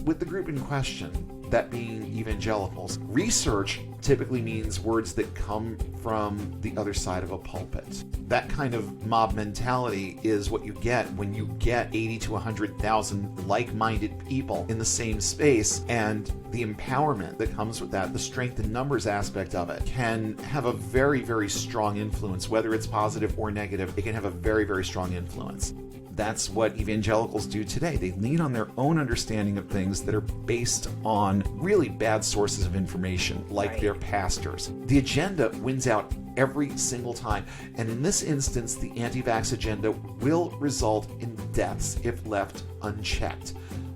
With the group in question, that being evangelicals, research typically means words that come from the other side of a pulpit. That kind of mob mentality is what you get when you get 80 to 100,000 like-minded people in the same space, and the empowerment that comes with that, the strength in numbers aspect of it, can have a very, very strong influence. Whether it's positive or negative, it can have a very, very strong influence. That's what evangelicals do today. They lean on their own understanding of things that are based on really bad sources of information, like their pastors. The agenda wins out every single time. And in this instance, the anti-vax agenda will result in deaths if left unchecked.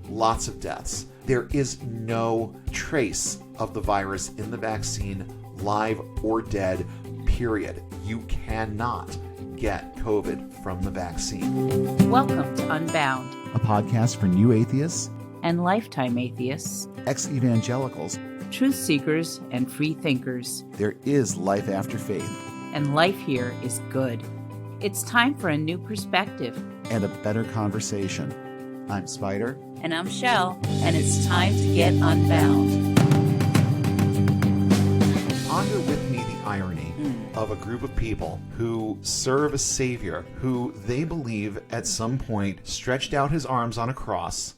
Lots of deaths. There is no trace of the virus in the vaccine, live or dead, period. You cannot get COVID from the vaccine. Welcome to Unbound, a podcast for new atheists and lifetime atheists, ex-evangelicals, truth seekers, and free thinkers. There is life after faith. And life here is good. It's time for a new perspective. And a better conversation. I'm Spider. And I'm Shell. And it's time to get unbound. Ponder with me the irony of a group of people who serve a savior who they believe at some point stretched out his arms on a cross,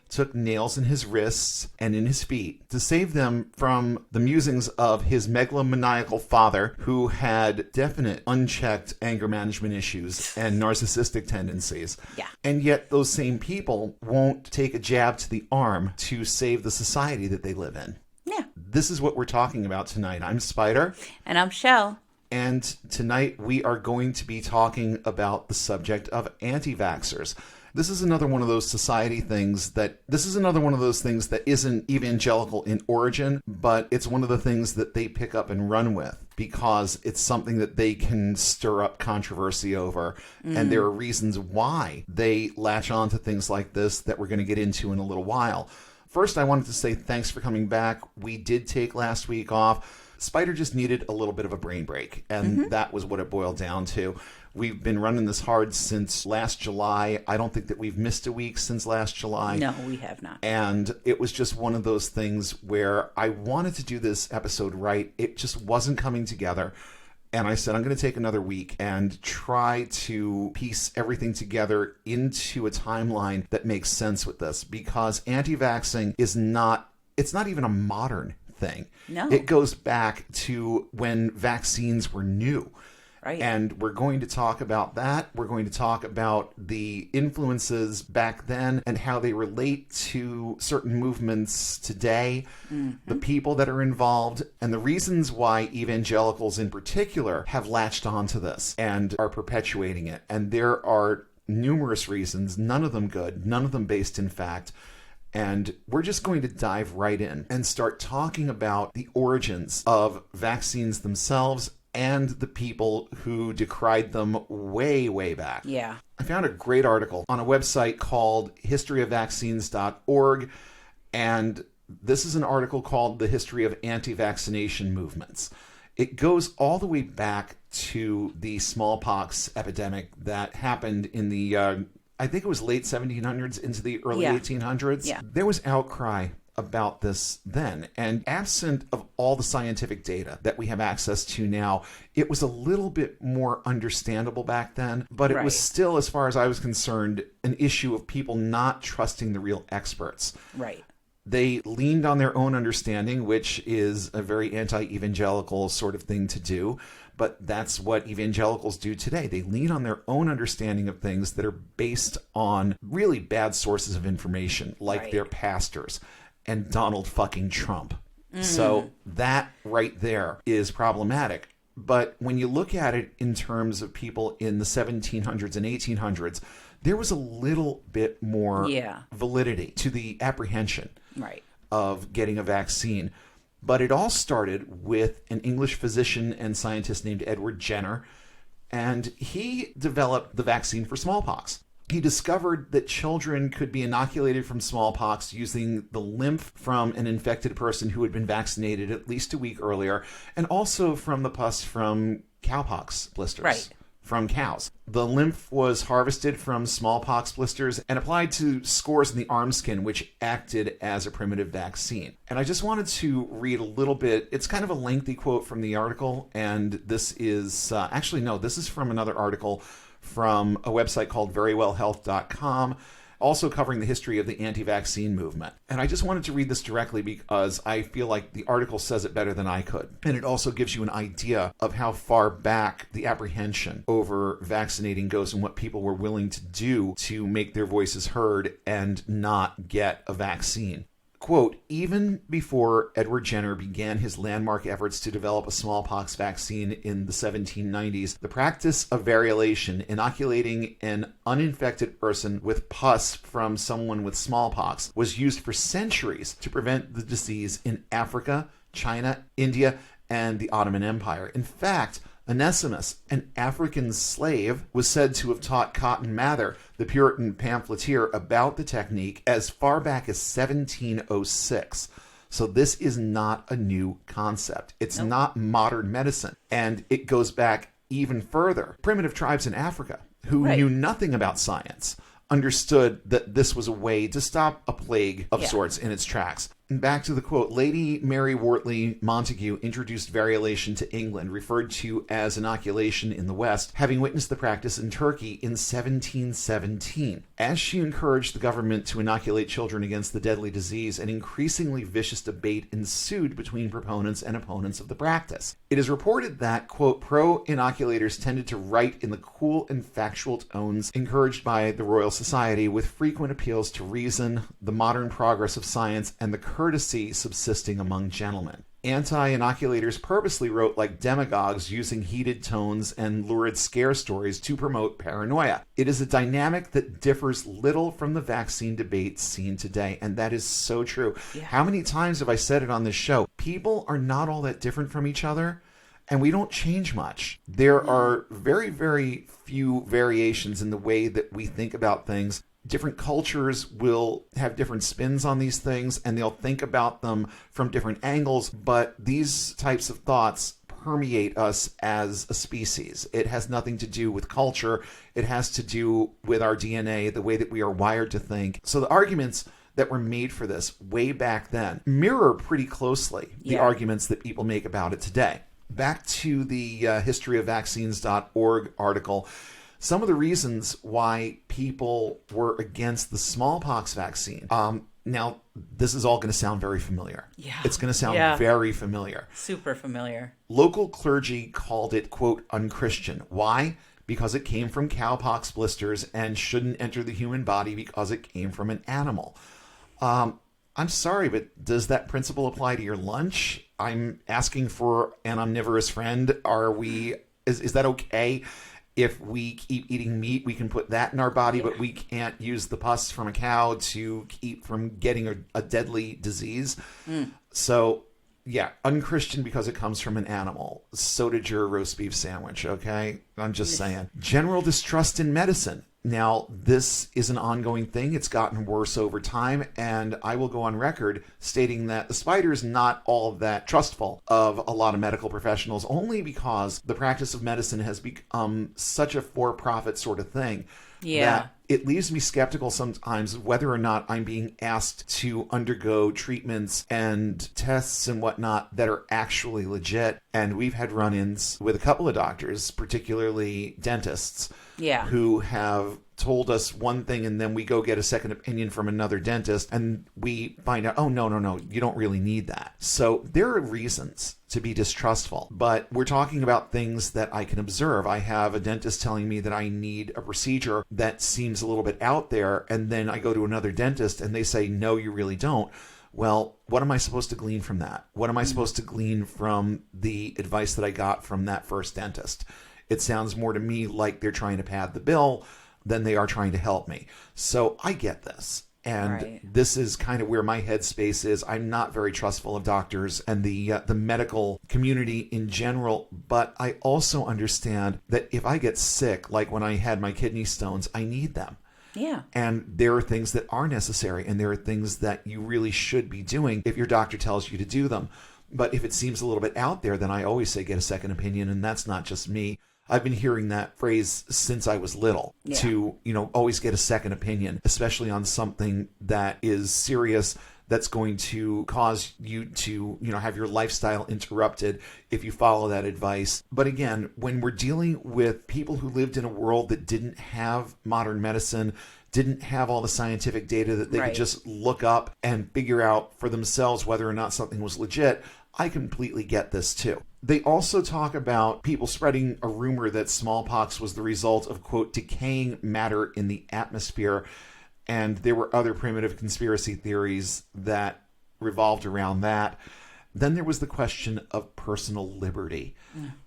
took nails in his wrists and in his feet to save them from the musings of his megalomaniacal father, who had definite unchecked anger management issues and narcissistic tendencies. Yeah. And yet those same people won't take a jab to the arm to save the society that they live in. Yeah. This is what we're talking about tonight. I'm Spider. And I'm Shell. And tonight we are going to be talking about the subject of anti-vaxxers. This is another one of those society things that, isn't evangelical in origin, but it's one of the things that they pick up and run with because it's something that they can stir up controversy over. And there are reasons why they latch on to things like this that we're going to get into in a little while. First, I wanted to say thanks for coming back. We did take last week off. Spider just needed a little bit of a brain break, and that was what it boiled down to. We've been running this hard since last July. I don't think that we've missed a week since last July. No, we have not. And it was just one of those things where I wanted to do this episode right. It just wasn't coming together. And I said, I'm going to take another week and try to piece everything together into a timeline that makes sense with this, because anti-vaxxing it's not even a modern thing. No. It goes back to when vaccines were new. Right. And we're going to talk about that. We're going to talk about the influences back then and how they relate to certain movements today, the people that are involved, and the reasons why evangelicals in particular have latched onto this and are perpetuating it. And there are numerous reasons, none of them good, none of them based in fact. And we're just going to dive right in and start talking about the origins of vaccines themselves and the people who decried them way, way back. Yeah. I found a great article on a website called historyofvaccines.org, and this is an article called The History of Anti-Vaccination Movements. It goes all the way back to the smallpox epidemic that happened in the, I think it was late 1700s into the early 1800s. Yeah. There was outcry about this then, and absent of all the scientific data that we have access to now, it was a little bit more understandable back then, but it was still, as far as I was concerned, an issue of people not trusting the real experts. Right. They leaned on their own understanding, which is a very anti-evangelical sort of thing to do, but that's what evangelicals do today. They lean on their own understanding of things that are based on really bad sources of information, like their pastors and Donald fucking Trump. So that right there is problematic. But when you look at it in terms of people in the 1700s and 1800s, there was a little bit more validity to the apprehension of getting a vaccine. But it all started with an English physician and scientist named Edward Jenner, and he developed the vaccine for smallpox. He discovered that children could be inoculated from smallpox using the lymph from an infected person who had been vaccinated at least a week earlier, and also from the pus from cowpox blisters from cows. The lymph was harvested from smallpox blisters and applied to scores in the arm skin, which acted as a primitive vaccine. And I just wanted to read a little bit. It's kind of a lengthy quote from the article, and this is this is from another article from a website called verywellhealth.com, also covering the history of the anti-vaccine movement. And I just wanted to read this directly because I feel like the article says it better than I could. And it also gives you an idea of how far back the apprehension over vaccinating goes and what people were willing to do to make their voices heard and not get a vaccine. Quote, even before Edward Jenner began his landmark efforts to develop a smallpox vaccine in the 1790s, the practice of variolation, inoculating an uninfected person with pus from someone with smallpox, was used for centuries to prevent the disease in Africa, China, India, and the Ottoman Empire. In fact, Onesimus, an African slave, was said to have taught Cotton Mather, the Puritan pamphleteer, about the technique as far back as 1706. So this is not a new concept. It's not modern medicine. And it goes back even further. Primitive tribes in Africa who knew nothing about science understood that this was a way to stop a plague of sorts in its tracks. And back to the quote, Lady Mary Wortley Montagu introduced variolation to England, referred to as inoculation in the West, having witnessed the practice in Turkey in 1717. As she encouraged the government to inoculate children against the deadly disease, an increasingly vicious debate ensued between proponents and opponents of the practice. It is reported that, quote, pro-inoculators tended to write in the cool and factual tones encouraged by the Royal Society, with frequent appeals to reason, the modern progress of science, and the courtesy subsisting among gentlemen. Anti-inoculators purposely wrote like demagogues, using heated tones and lurid scare stories to promote paranoia. It is a dynamic that differs little from the vaccine debate seen today, and that is so true. How many times have I said it on this show? People are not all that different from each other, and we don't change much. There are very, very few variations in the way that we think about things. Different cultures will have different spins on these things, and they'll think about them from different angles, but these types of thoughts permeate us as a species. It has nothing to do with culture. It has to do with our DNA, the way that we are wired to think. So the arguments that were made for this way back then mirror pretty closely the arguments that people make about it today. Back to the historyofvaccines.org article. Some of the reasons why people were against the smallpox vaccine. Now, this is all going to sound very familiar. It's going to sound very familiar. Super familiar. Local clergy called it, quote, unchristian. Why? Because it came from cowpox blisters and shouldn't enter the human body because it came from an animal. I'm sorry, but does that principle apply to your lunch? I'm asking for an omnivorous friend. Is that okay? If we keep eating meat, we can put that in our body, but we can't use the pus from a cow to keep from getting a deadly disease. So, unchristian because it comes from an animal. So did your roast beef sandwich, okay? I'm just saying. General distrust in medicine. Now, this is an ongoing thing. It's gotten worse over time, and I will go on record stating that the Spider is not all that trustful of a lot of medical professionals, only because the practice of medicine has become such a for-profit sort of thing that it leaves me skeptical sometimes whether or not I'm being asked to undergo treatments and tests and whatnot that are actually legit. And we've had run-ins with a couple of doctors, particularly dentists, who have told us one thing and then we go get a second opinion from another dentist and we find out, oh, no, you don't really need that. So there are reasons to be distrustful, but we're talking about things that I can observe. I have a dentist telling me that I need a procedure that seems a little bit out there, and then I go to another dentist and they say, no, you really don't. Well, what am I supposed to glean from that? What am I supposed to glean from the advice that I got from that first dentist? It sounds more to me like they're trying to pad the bill than they are trying to help me. So I get this. And this is kind of where my headspace is. I'm not very trustful of doctors and the medical community in general, but I also understand that if I get sick, like when I had my kidney stones, I need them. And there are things that are necessary, and there are things that you really should be doing if your doctor tells you to do them. But if it seems a little bit out there, then I always say get a second opinion, and that's not just me. I've been hearing that phrase since I was little, to, always get a second opinion, especially on something that is serious, that's going to cause you to, have your lifestyle interrupted if you follow that advice. But again, when we're dealing with people who lived in a world that didn't have modern medicine, didn't have all the scientific data that they could just look up and figure out for themselves whether or not something was legit, I completely get this too. They also talk about people spreading a rumor that smallpox was the result of, quote, decaying matter in the atmosphere. And there were other primitive conspiracy theories that revolved around that. Then there was the question of personal liberty.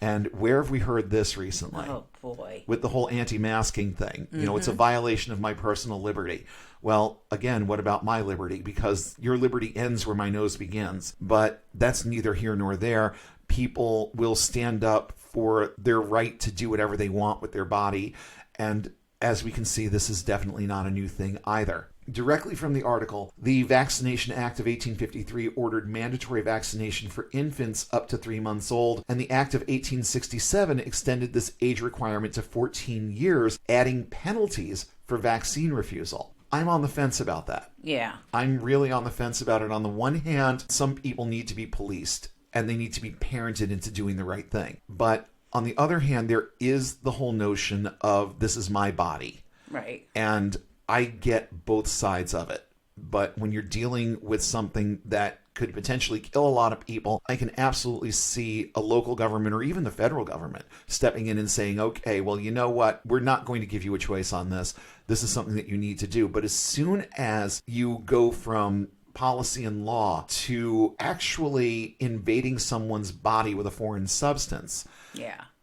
And where have we heard this recently? Oh, boy. With the whole anti-masking thing. It's a violation of my personal liberty. Well, again, what about my liberty? Because your liberty ends where my nose begins. But that's neither here nor there. People will stand up for their right to do whatever they want with their body. And as we can see, this is definitely not a new thing either. Directly from the article, the Vaccination Act of 1853 ordered mandatory vaccination for infants up to 3 months old, and the Act of 1867 extended this age requirement to 14 years, adding penalties for vaccine refusal. I'm on the fence about that. Yeah. I'm really on the fence about it. On the one hand, some people need to be policed, and they need to be parented into doing the right thing. But on the other hand, there is the whole notion of this is my body. Right. And I get both sides of it. But when you're dealing with something that could potentially kill a lot of people, I can absolutely see a local government or even the federal government stepping in and saying, okay, well, you know what? We're not going to give you a choice on this. This is something that you need to do. But as soon as you go from policy and law to actually invading someone's body with a foreign substance,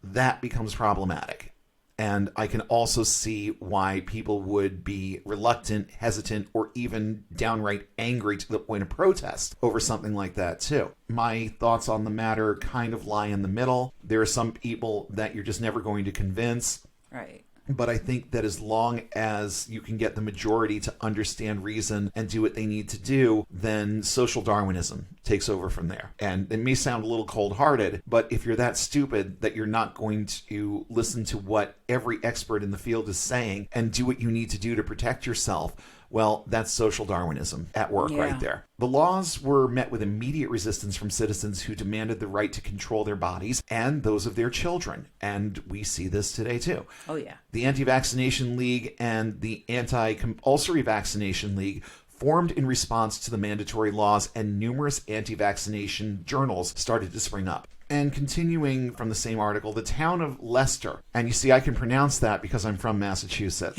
that becomes problematic. And I can also see why people would be reluctant, hesitant, or even downright angry to the point of protest over something like that too. My thoughts on the matter kind of lie in the middle. There are some people that you're just never going to convince. Right. But I think that as long as you can get the majority to understand reason and do what they need to do, then social Darwinism takes over from there. And it may sound a little cold-hearted, but if you're that stupid that you're not going to listen to what every expert in the field is saying and do what you need to do to protect yourself, well, that's social Darwinism at work right there. The laws were met with immediate resistance from citizens who demanded the right to control their bodies and those of their children. And we see this today, too. Oh, yeah. The Anti-Vaccination League and the Anti-Compulsory Vaccination League formed in response to the mandatory laws, and numerous anti-vaccination journals started to spring up. And continuing from the same article, the town of Leicester, and you see I can pronounce that because I'm from Massachusetts,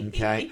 okay,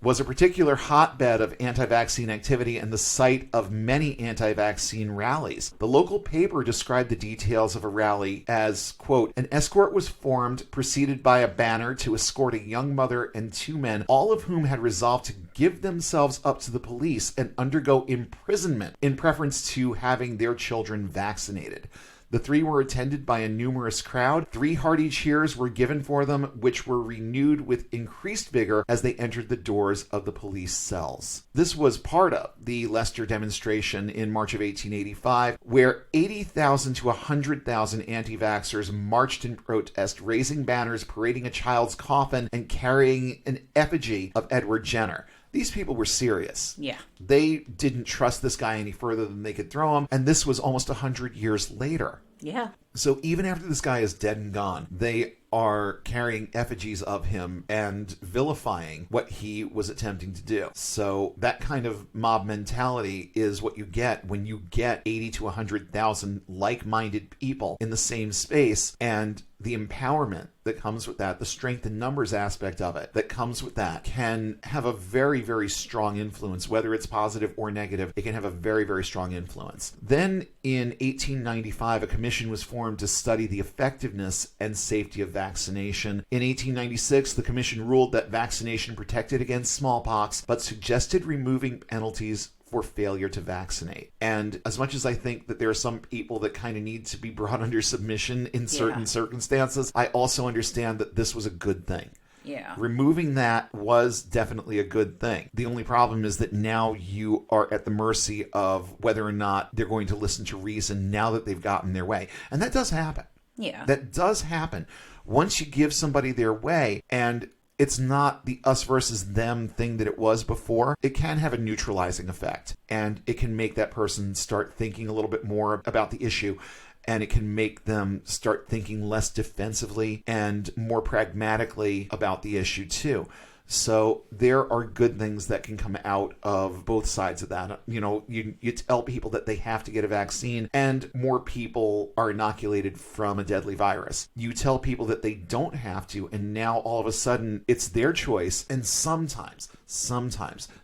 was a particular hotbed of anti-vaccine activity and the site of many anti-vaccine rallies. The local paper described the details of a rally as, quote, an escort was formed, preceded by a banner to escort a young mother and 2 men, all of whom had resolved to give themselves up to the police and undergo imprisonment in preference to having their children vaccinated. The 3 were attended by a numerous crowd. 3 hearty cheers were given for them, which were renewed with increased vigor as they entered the doors of the police cells. This was part of the Leicester demonstration in March of 1885, where 80,000 to 100,000 anti-vaxxers marched in protest, raising banners, parading a child's coffin, and carrying an effigy of Edward Jenner. These people were serious. Yeah. They didn't trust this guy any further than they could throw him, and this was almost 100 years later. Yeah. So even after this guy is dead and gone, they are carrying effigies of him and vilifying what he was attempting to do. So that kind of mob mentality is what you get when you get 80 to 100,000 like-minded people in the same space, and the empowerment that comes with that, the strength in numbers aspect of it that comes with that, can have a very, very strong influence. Whether it's positive or negative, it can have a very, very strong influence. Then in 1895, a commission was formed to study the effectiveness and safety of vaccination. In 1896, the commission ruled that vaccination protected against smallpox, but suggested removing penalties for failure to vaccinate. And as much as I think that there are some people that kind of need to be brought under submission in certain circumstances, I also understand that this was a good thing. Yeah. Removing that was definitely a good thing. The only problem is that now you are at the mercy of whether or not they're going to listen to reason now that they've gotten their way. And that does happen. Yeah. That does happen. Once you give somebody their way, and it's not the us versus them thing that it was before, it can have a neutralizing effect. And it can make that person start thinking a little bit more about the issue. And it can make them start thinking less defensively and more pragmatically about the issue too. So there are good things that can come out of both sides of that. You tell people that they have to get a vaccine and more people are inoculated from a deadly virus. You tell people that they don't have to, and now all of a sudden it's their choice, and sometimes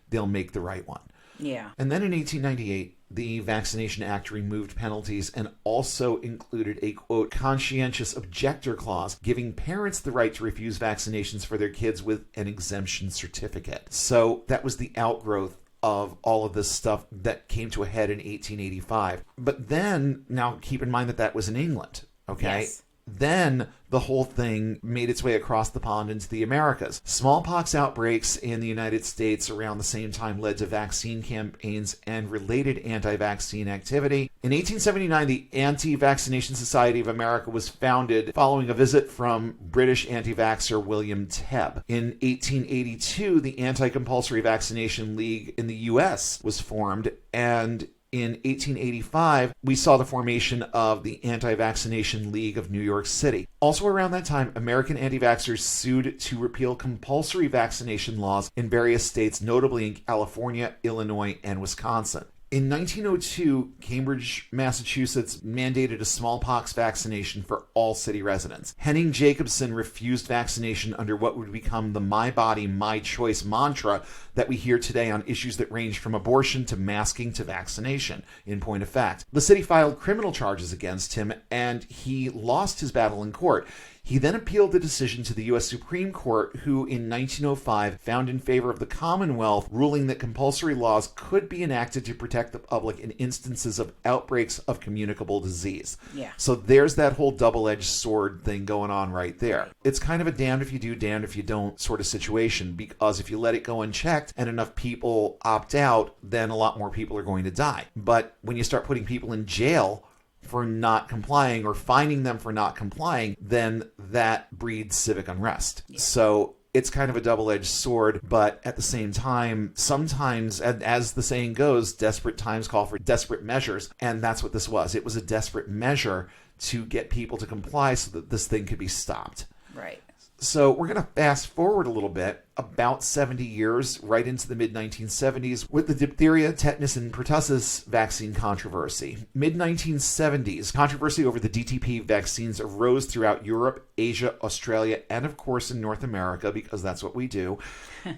they'll make the right one. Yeah. And then in 1898, the Vaccination Act removed penalties and also included a, quote, conscientious objector clause, giving parents the right to refuse vaccinations for their kids with an exemption certificate. So that was the outgrowth of all of this stuff that came to a head in 1885. But then, now keep in mind that that was in England, okay? Yes. Then the whole thing made its way across the pond into the Americas. Smallpox outbreaks in the United States around the same time led to vaccine campaigns and related anti-vaccine activity. In 1879, the Anti-Vaccination Society of America was founded following a visit from British anti-vaxxer William Tebb. In 1882, the Anti-Compulsory Vaccination League in the U.S. was formed, and in 1885, we saw the formation of the Anti-Vaccination League of New York City. Also around that time, American anti-vaxxers sued to repeal compulsory vaccination laws in various states, notably in California, Illinois, and Wisconsin. In 1902, Cambridge, Massachusetts mandated a smallpox vaccination for all city residents. Henning Jacobson refused vaccination under what would become the My Body, My Choice mantra that we hear today on issues that range from abortion to masking to vaccination, in point of fact. The city filed criminal charges against him, and he lost his battle in court. He then appealed the decision to the U.S. Supreme Court, who in 1905 found in favor of the Commonwealth, ruling that compulsory laws could be enacted to protect the public in instances of outbreaks of communicable disease. Yeah. So there's that whole double-edged sword thing going on right there. It's kind of a damned if you do, damned if you don't sort of situation, because if you let it go unchecked and enough people opt out, then a lot more people are going to die. But when you start putting people in jail for not complying or fining them for not complying, then that breeds civic unrest. Yeah. So it's kind of a double-edged sword, but at the same time, sometimes, as the saying goes, desperate times call for desperate measures, and that's what this was. It was a desperate measure to get people to comply so that this thing could be stopped. Right. So we're going to fast forward a little bit, about 70 years, right into the mid-1970s, with the diphtheria, tetanus, and pertussis vaccine controversy. Mid-1970s, controversy over the DTP vaccines arose throughout Europe, Asia, Australia, and of course in North America, because that's what we do.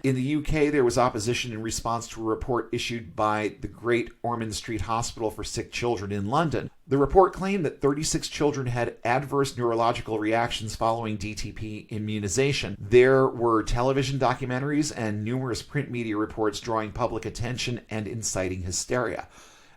In the UK, there was opposition in response to a report issued by the Great Ormond Street Hospital for Sick Children in London. The report claimed that 36 children had adverse neurological reactions following DTP immunization. There were television documentaries and numerous print media reports drawing public attention and inciting hysteria.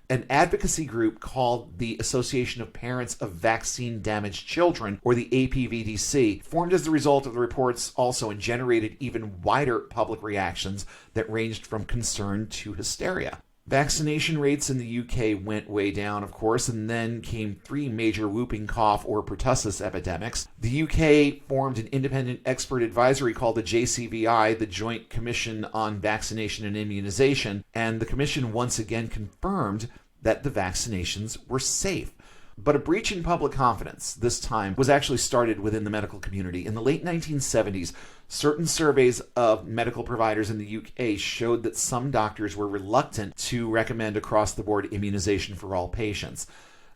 An advocacy group called the Association of Parents of Vaccine-Damaged Children, or the APVDC, formed as the result of the reports also and generated even wider public reactions that ranged from concern to hysteria. Vaccination rates in the UK went way down, of course, and then came three major whooping cough or pertussis epidemics. The UK formed an independent expert advisory called the JCVI, the Joint Commission on Vaccination and Immunization, and the commission once again confirmed that the vaccinations were safe. But a breach in public confidence, this time, was actually started within the medical community. In the late 1970s, certain surveys of medical providers in the UK showed that some doctors were reluctant to recommend across-the-board immunization for all patients.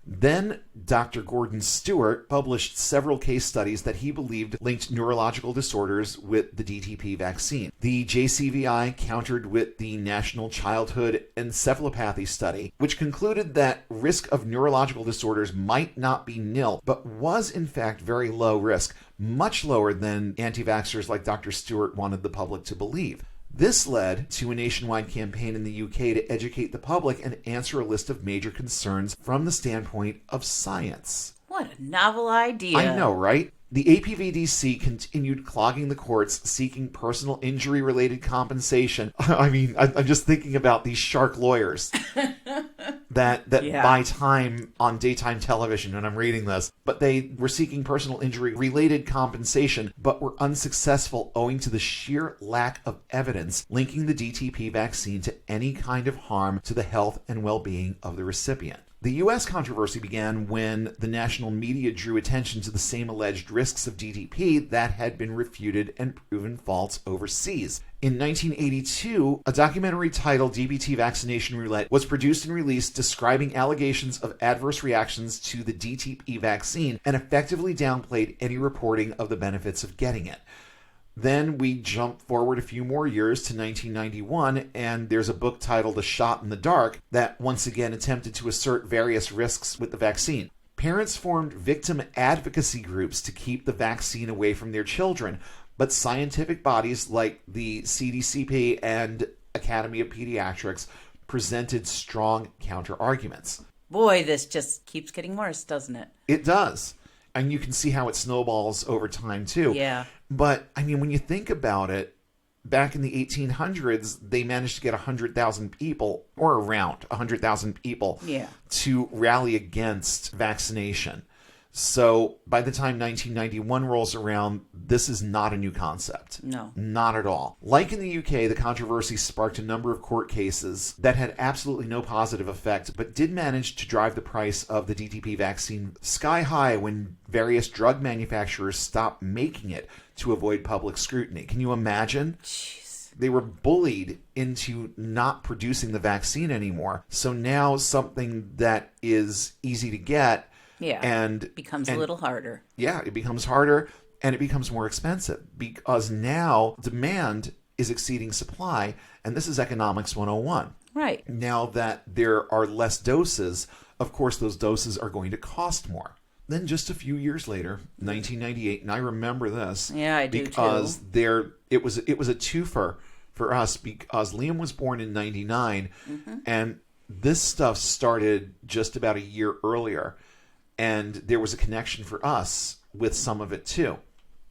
Then Dr. Gordon Stewart published several case studies that he believed linked neurological disorders with the DTP vaccine. The JCVI countered with the National Childhood Encephalopathy Study, which concluded that risk of neurological disorders might not be nil, but was in fact very low risk, much lower than anti-vaxxers like Dr. Stewart wanted the public to believe. This led to a nationwide campaign in the UK to educate the public and answer a list of major concerns from the standpoint of science. What a novel idea. I know, right? The APVDC continued clogging the courts, seeking personal injury-related compensation. I mean, I'm just thinking about these shark lawyers. that Yeah. buy time on daytime television when I'm reading this. But they were seeking personal injury-related compensation, but were unsuccessful owing to the sheer lack of evidence linking the DTP vaccine to any kind of harm to the health and well-being of the recipient. The U.S. controversy began when the national media drew attention to the same alleged risks of DTP that had been refuted and proven false overseas. In 1982, a documentary titled DBT Vaccination Roulette was produced and released describing allegations of adverse reactions to the DTP vaccine and effectively downplayed any reporting of the benefits of getting it. Then we jump forward a few more years to 1991, and there's a book titled A Shot in the Dark that once again attempted to assert various risks with the vaccine. Parents formed victim advocacy groups to keep the vaccine away from their children, but scientific bodies like the CDCP and Academy of Pediatrics presented strong counter-arguments. Boy, this just keeps getting worse, doesn't it? It does. And you can see how it snowballs over time, too. Yeah. But, I mean, when you think about it, back in the 1800s, they managed to get 100,000 people, or around 100,000 people, to rally against vaccination. So by the time 1991 rolls around, this is not a new concept. No. Not at all. Like in the UK, the controversy sparked a number of court cases that had absolutely no positive effect, but did manage to drive the price of the DTP vaccine sky high when various drug manufacturers stopped making it to avoid public scrutiny. Can you imagine? Jeez. They were bullied into not producing the vaccine anymore. So now something that is easy to get and becomes a little harder. Yeah, it becomes harder and it becomes more expensive because now demand is exceeding supply, and this is economics 101. Right. Now that there are less doses, of course those doses are going to cost more. Then just a few years later, 1998, and I remember this. Yeah, I do because too. It was a twofer for us because Liam was born in 99, and this stuff started just about a year earlier. And there was a connection for us with some of it too.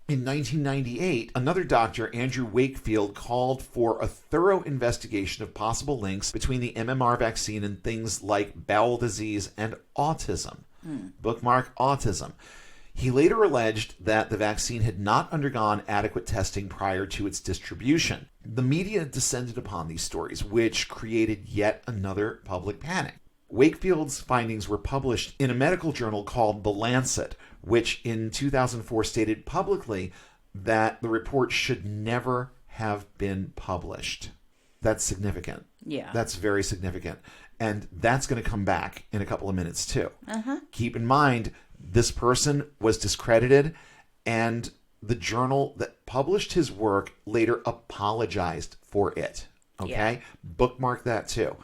In 1998, another doctor, Andrew Wakefield, called for a thorough investigation of possible links between the MMR vaccine and things like bowel disease and autism. Bookmark autism. He later alleged that the vaccine had not undergone adequate testing prior to its distribution. The media descended upon these stories, which created yet another public panic. Wakefield's findings were published in a medical journal called The Lancet, which in 2004 stated publicly that the report should never have been published. That's significant. Yeah. That's very significant. And that's going to come back in a couple of minutes too. Keep in mind, this person was discredited, and the journal that published his work later apologized for it. Okay? Yeah. Bookmark that too.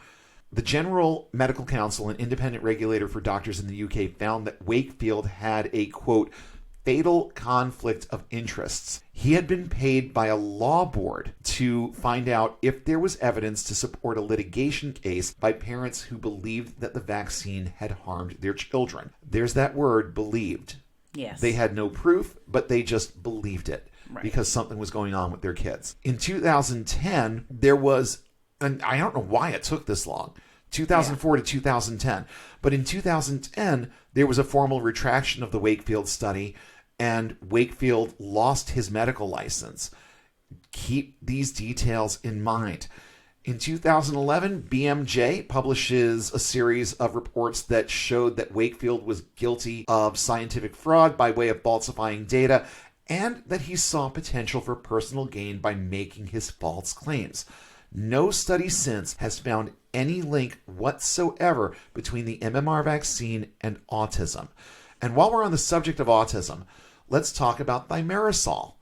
The General Medical Council, an independent regulator for doctors in the UK, found that Wakefield had a, quote, fatal conflict of interests. He had been paid by a law board to find out if there was evidence to support a litigation case by parents who believed that the vaccine had harmed their children. There's that word, believed. Yes. They had no proof, but they just believed it because something was going on with their kids. In 2010, there was, and I don't know why it took this long, 2004 to 2010. But in 2010, there was a formal retraction of the Wakefield study, and Wakefield lost his medical license. Keep these details in mind. In 2011, BMJ publishes a series of reports that showed that Wakefield was guilty of scientific fraud by way of falsifying data, and that he saw potential for personal gain by making his false claims. No study since has found any link whatsoever between the MMR vaccine and autism. And while we're on the subject of autism, let's talk about Thimerosal.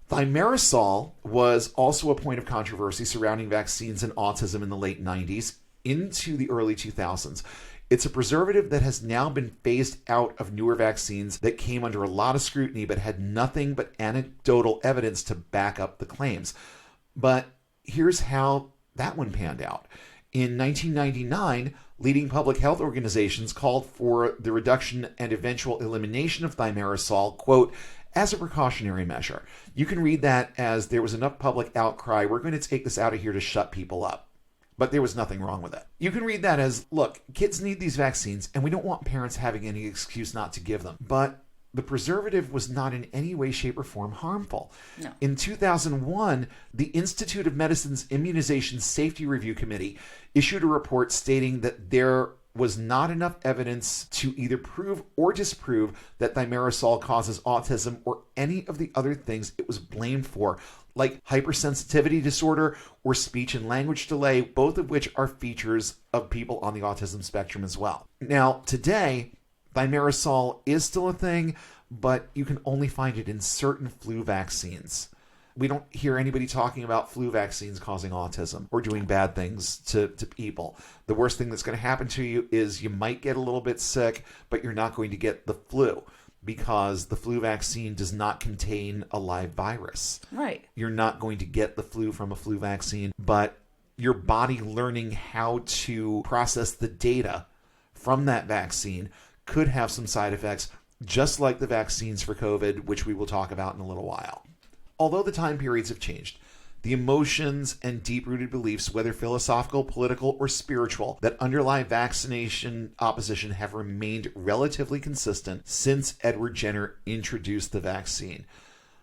Thimerosal was also a point of controversy surrounding vaccines and autism in the late 90s into the early 2000s. It's a preservative that has now been phased out of newer vaccines that came under a lot of scrutiny but had nothing but anecdotal evidence to back up the claims. But here's how that one panned out. In 1999, leading public health organizations called for the reduction and eventual elimination of Thimerosal, quote, as a precautionary measure. You can read that as there was enough public outcry, we're going to take this out of here to shut people up. but there was nothing wrong with it. You can read that as, look, kids need these vaccines, and we don't want parents having any excuse not to give them. But the preservative was not in any way, shape, or form harmful. No. In 2001, the Institute of Medicine's Immunization Safety Review Committee issued a report stating that there was not enough evidence to either prove or disprove that thimerosal causes autism or any of the other things it was blamed for, like hypersensitivity disorder or speech and language delay, both of which are features of people on the autism spectrum as well. Now, today, thimerosal is still a thing, but you can only find it in certain flu vaccines. We don't hear anybody talking about flu vaccines causing autism or doing bad things to people. The worst thing that's going to happen to you is you might get a little bit sick, but you're not going to get the flu because the flu vaccine does not contain a live virus. Right. You're not going to get the flu from a flu vaccine, but your body learning how to process the data from that vaccine could have some side effects, just like the vaccines for COVID, which we will talk about in a little while. Although the time periods have changed, the emotions and deep-rooted beliefs, whether philosophical, political, or spiritual, that underlie vaccination opposition have remained relatively consistent since Edward Jenner introduced the vaccine.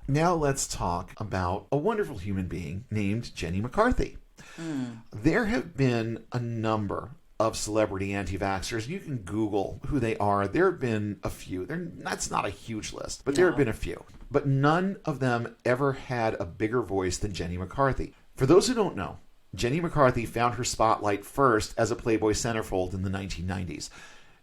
Now let's talk about a wonderful human being named Jenny McCarthy. There have been a number of celebrity anti-vaxxers. You can Google who they are. There have been a few. That's not a huge list, but there have been a few. But none of them ever had a bigger voice than Jenny McCarthy. For those who don't know, Jenny McCarthy found her spotlight first as a Playboy centerfold in the 1990s.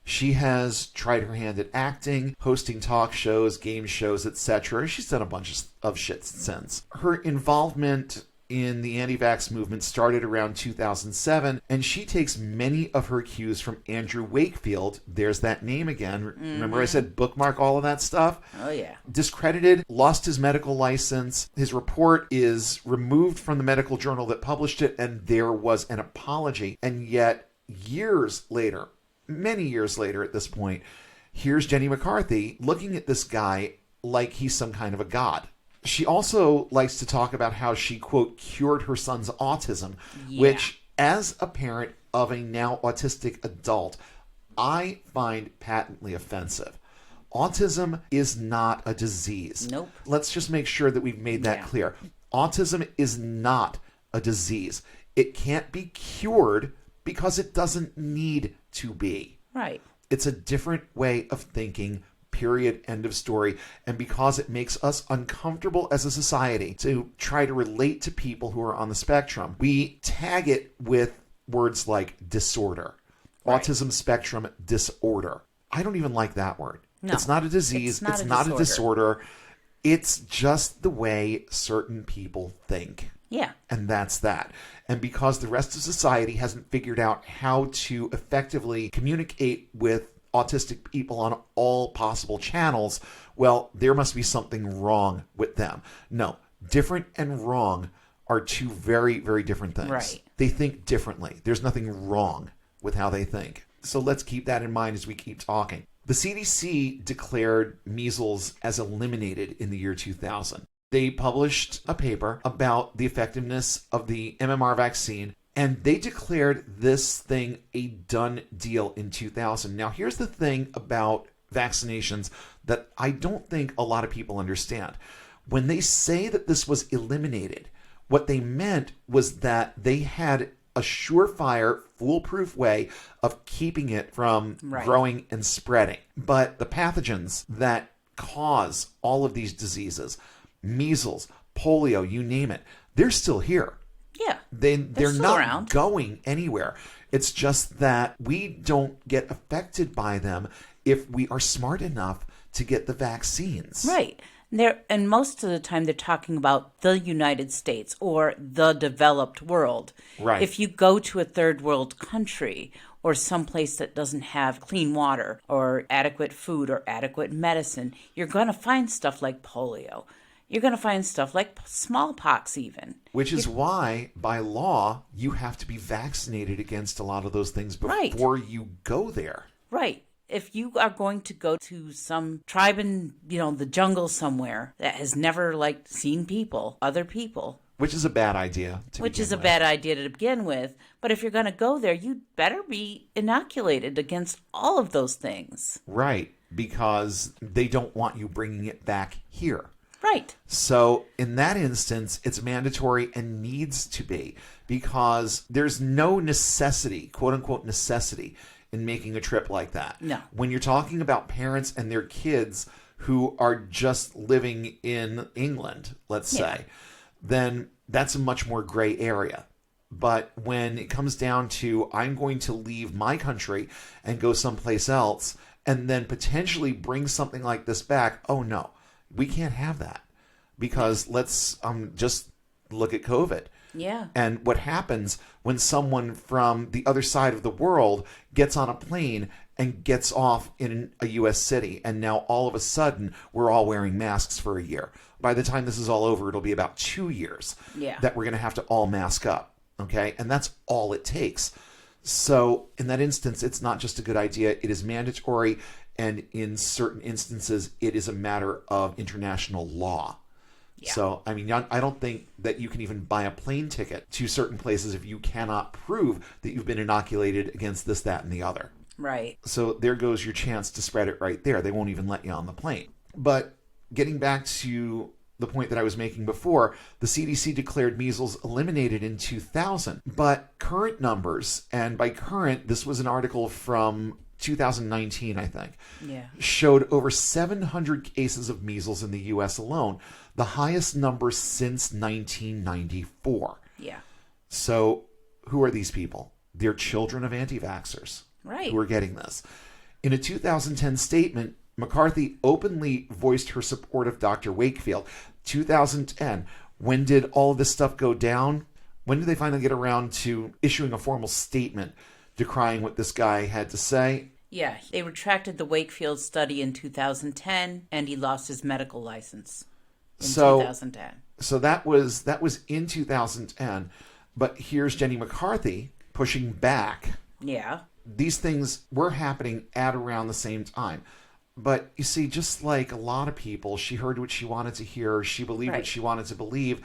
She has tried her hand at acting, hosting talk shows, game shows, etc. She's done a bunch of shit since. Her involvement in the anti-vax movement started around 2007, and she takes many of her cues from Andrew Wakefield. There's that name again. Remember I said bookmark all of that stuff? Oh, yeah. Discredited, lost his medical license. His report is removed from the medical journal that published it, and there was an apology. And yet, years later, many years later at this point, here's Jenny McCarthy looking at this guy like he's some kind of a god. She also likes to talk about how she, quote, cured her son's autism, which, as a parent of a now autistic adult, I find patently offensive. Autism is not a disease. Nope. Let's just make sure that we've made that clear. Autism is not a disease. It can't be cured because it doesn't need to be. Right. It's a different way of thinking, period, end of story. And because it makes us uncomfortable as a society to try to relate to people who are on the spectrum, we tag it with words like disorder. Right. Autism spectrum disorder. I don't even like that word. No, it's not a disease. It's not a disorder. It's just the way certain people think. Yeah. And that's that. And because the rest of society hasn't figured out how to effectively communicate with autistic people on all possible channels, well, there must be something wrong with them. No, different and wrong are two very, very different things. Right. They think differently. There's nothing wrong with how they think. So let's keep that in mind as we keep talking. The CDC declared measles as eliminated in the year 2000. They published a paper about the effectiveness of the MMR vaccine, and they declared this thing a done deal in 2000. Now, here's the thing about vaccinations that I don't think a lot of people understand. When they say that this was eliminated, what they meant was that they had a surefire, foolproof way of keeping it from growing and spreading. But the pathogens that cause all of these diseases, measles, polio, you name it, they're still here. Yeah. They're not around. Going anywhere. It's just that we don't get affected by them if we are smart enough to get the vaccines. Right. And most of the time they're talking about the United States or the developed world. Right. If you go to a third world country or someplace that doesn't have clean water or adequate food or adequate medicine, you're going to find stuff like polio. You're going to find stuff like smallpox even. Which is why, by law, you have to be vaccinated against a lot of those things before you go there. Right. If you are going to go to some tribe in, the jungle somewhere that has never, seen people, other people, Which is a bad idea. Which is a bad idea to begin with. But if you're going to go there, you'd better be inoculated against all of those things. Right, because they don't want you bringing it back here. Right. So in that instance, it's mandatory and needs to be, because there's no necessity, quote unquote necessity, in making a trip like that. No. When you're talking about parents and their kids who are just living in England, let's say, then that's a much more gray area. But when it comes down to, I'm going to leave my country and go someplace else and then potentially bring something like this back, oh no, we can't have that. Because let's just look at COVID. Yeah. And what happens when someone from the other side of the world gets on a plane and gets off in a U.S. city, and now all of a sudden we're all wearing masks for a year. By the time this is all over, it'll be about 2 years that we're going to have to all mask up. Okay? And that's all it takes. So in that instance, it's not just a good idea. It is mandatory. And in certain instances, it is a matter of international law. Yeah. So, I mean, I don't think that you can even buy a plane ticket to certain places if you cannot prove that you've been inoculated against this, that, and the other. Right. So there goes your chance to spread it right there. They won't even let you on the plane. But getting back to the point that I was making before, the CDC declared measles eliminated in 2000. But current numbers, and by current, this was an article from 2019, I think, showed over 700 cases of measles in the U.S. alone, the highest number since 1994. Yeah. So who are these people? They're children of anti-vaxxers who are getting this. In a 2010 statement, McCarthy openly voiced her support of Dr. Wakefield. 2010, when did all of this stuff go down? When did they finally get around to issuing a formal statement decrying what this guy had to say? Yeah, they retracted the Wakefield study in 2010, and he lost his medical license in 2010. So that was in 2010. But here's Jenny McCarthy pushing back. Yeah. These things were happening at around the same time. But you see, just like a lot of people, she heard what she wanted to hear. She believed what she wanted to believe.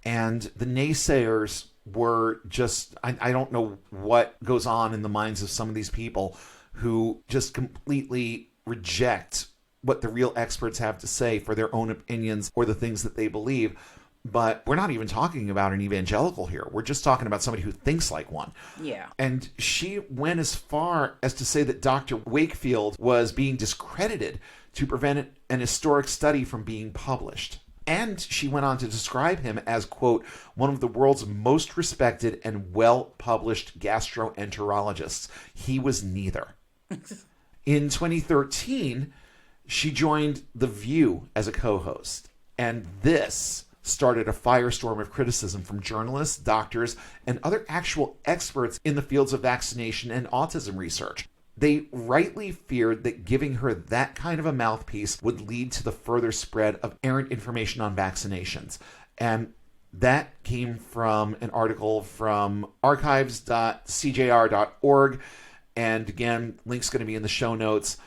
And the naysayers were just, I don't know what goes on in the minds of some of these people who just completely reject what the real experts have to say for their own opinions or the things that they believe. But we're not even talking about an evangelical here. We're just talking about somebody who thinks like one. Yeah. And she went as far as to say that Dr. Wakefield was being discredited to prevent an historic study from being published. And she went on to describe him as, quote, one of the world's most respected and well-published gastroenterologists. He was neither. In 2013, she joined The View as a co-host. And this started a firestorm of criticism from journalists, doctors, and other actual experts in the fields of vaccination and autism research. They rightly feared that giving her that kind of a mouthpiece would lead to the further spread of errant information on vaccinations. And that came from an article from archives.cjr.org. And again, link's going to be in the show notes.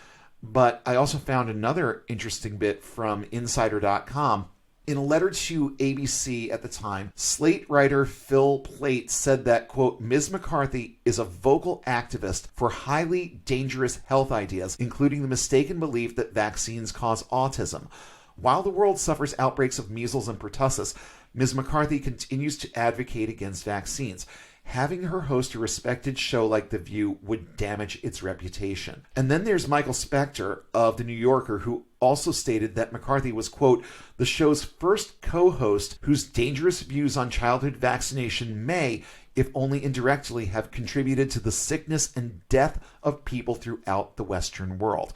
But I also found another interesting bit from insider.com. In a letter to ABC at the time, Slate writer Phil Plait said that, quote, Ms. McCarthy is a vocal activist for highly dangerous health ideas, including the mistaken belief that vaccines cause autism. While the world suffers outbreaks of measles and pertussis, Ms. McCarthy continues to advocate against vaccines. Having her host a respected show like The View would damage its reputation. And then there's Michael Spector of The New Yorker, who also stated that McCarthy was, quote, the show's first co-host whose dangerous views on childhood vaccination may, if only indirectly, have contributed to the sickness and death of people throughout the Western world.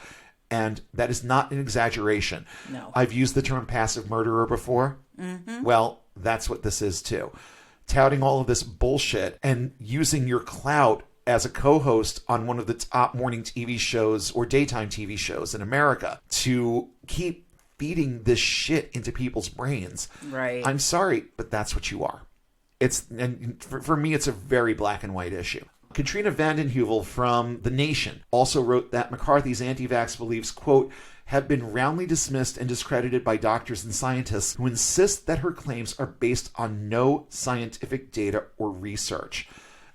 And that is not an exaggeration. No. I've used the term passive murderer before. Mm-hmm. Well, that's what this is too. Touting all of this bullshit and using your clout as a co-host on one of the top morning TV shows or daytime TV shows in America to keep feeding this shit into people's brains. Right. I'm sorry, but that's what you are. And for me, it's a very black and white issue. Katrina vanden Heuvel from The Nation also wrote that McCarthy's anti-vax beliefs, quote, have been roundly dismissed and discredited by doctors and scientists who insist that her claims are based on no scientific data or research.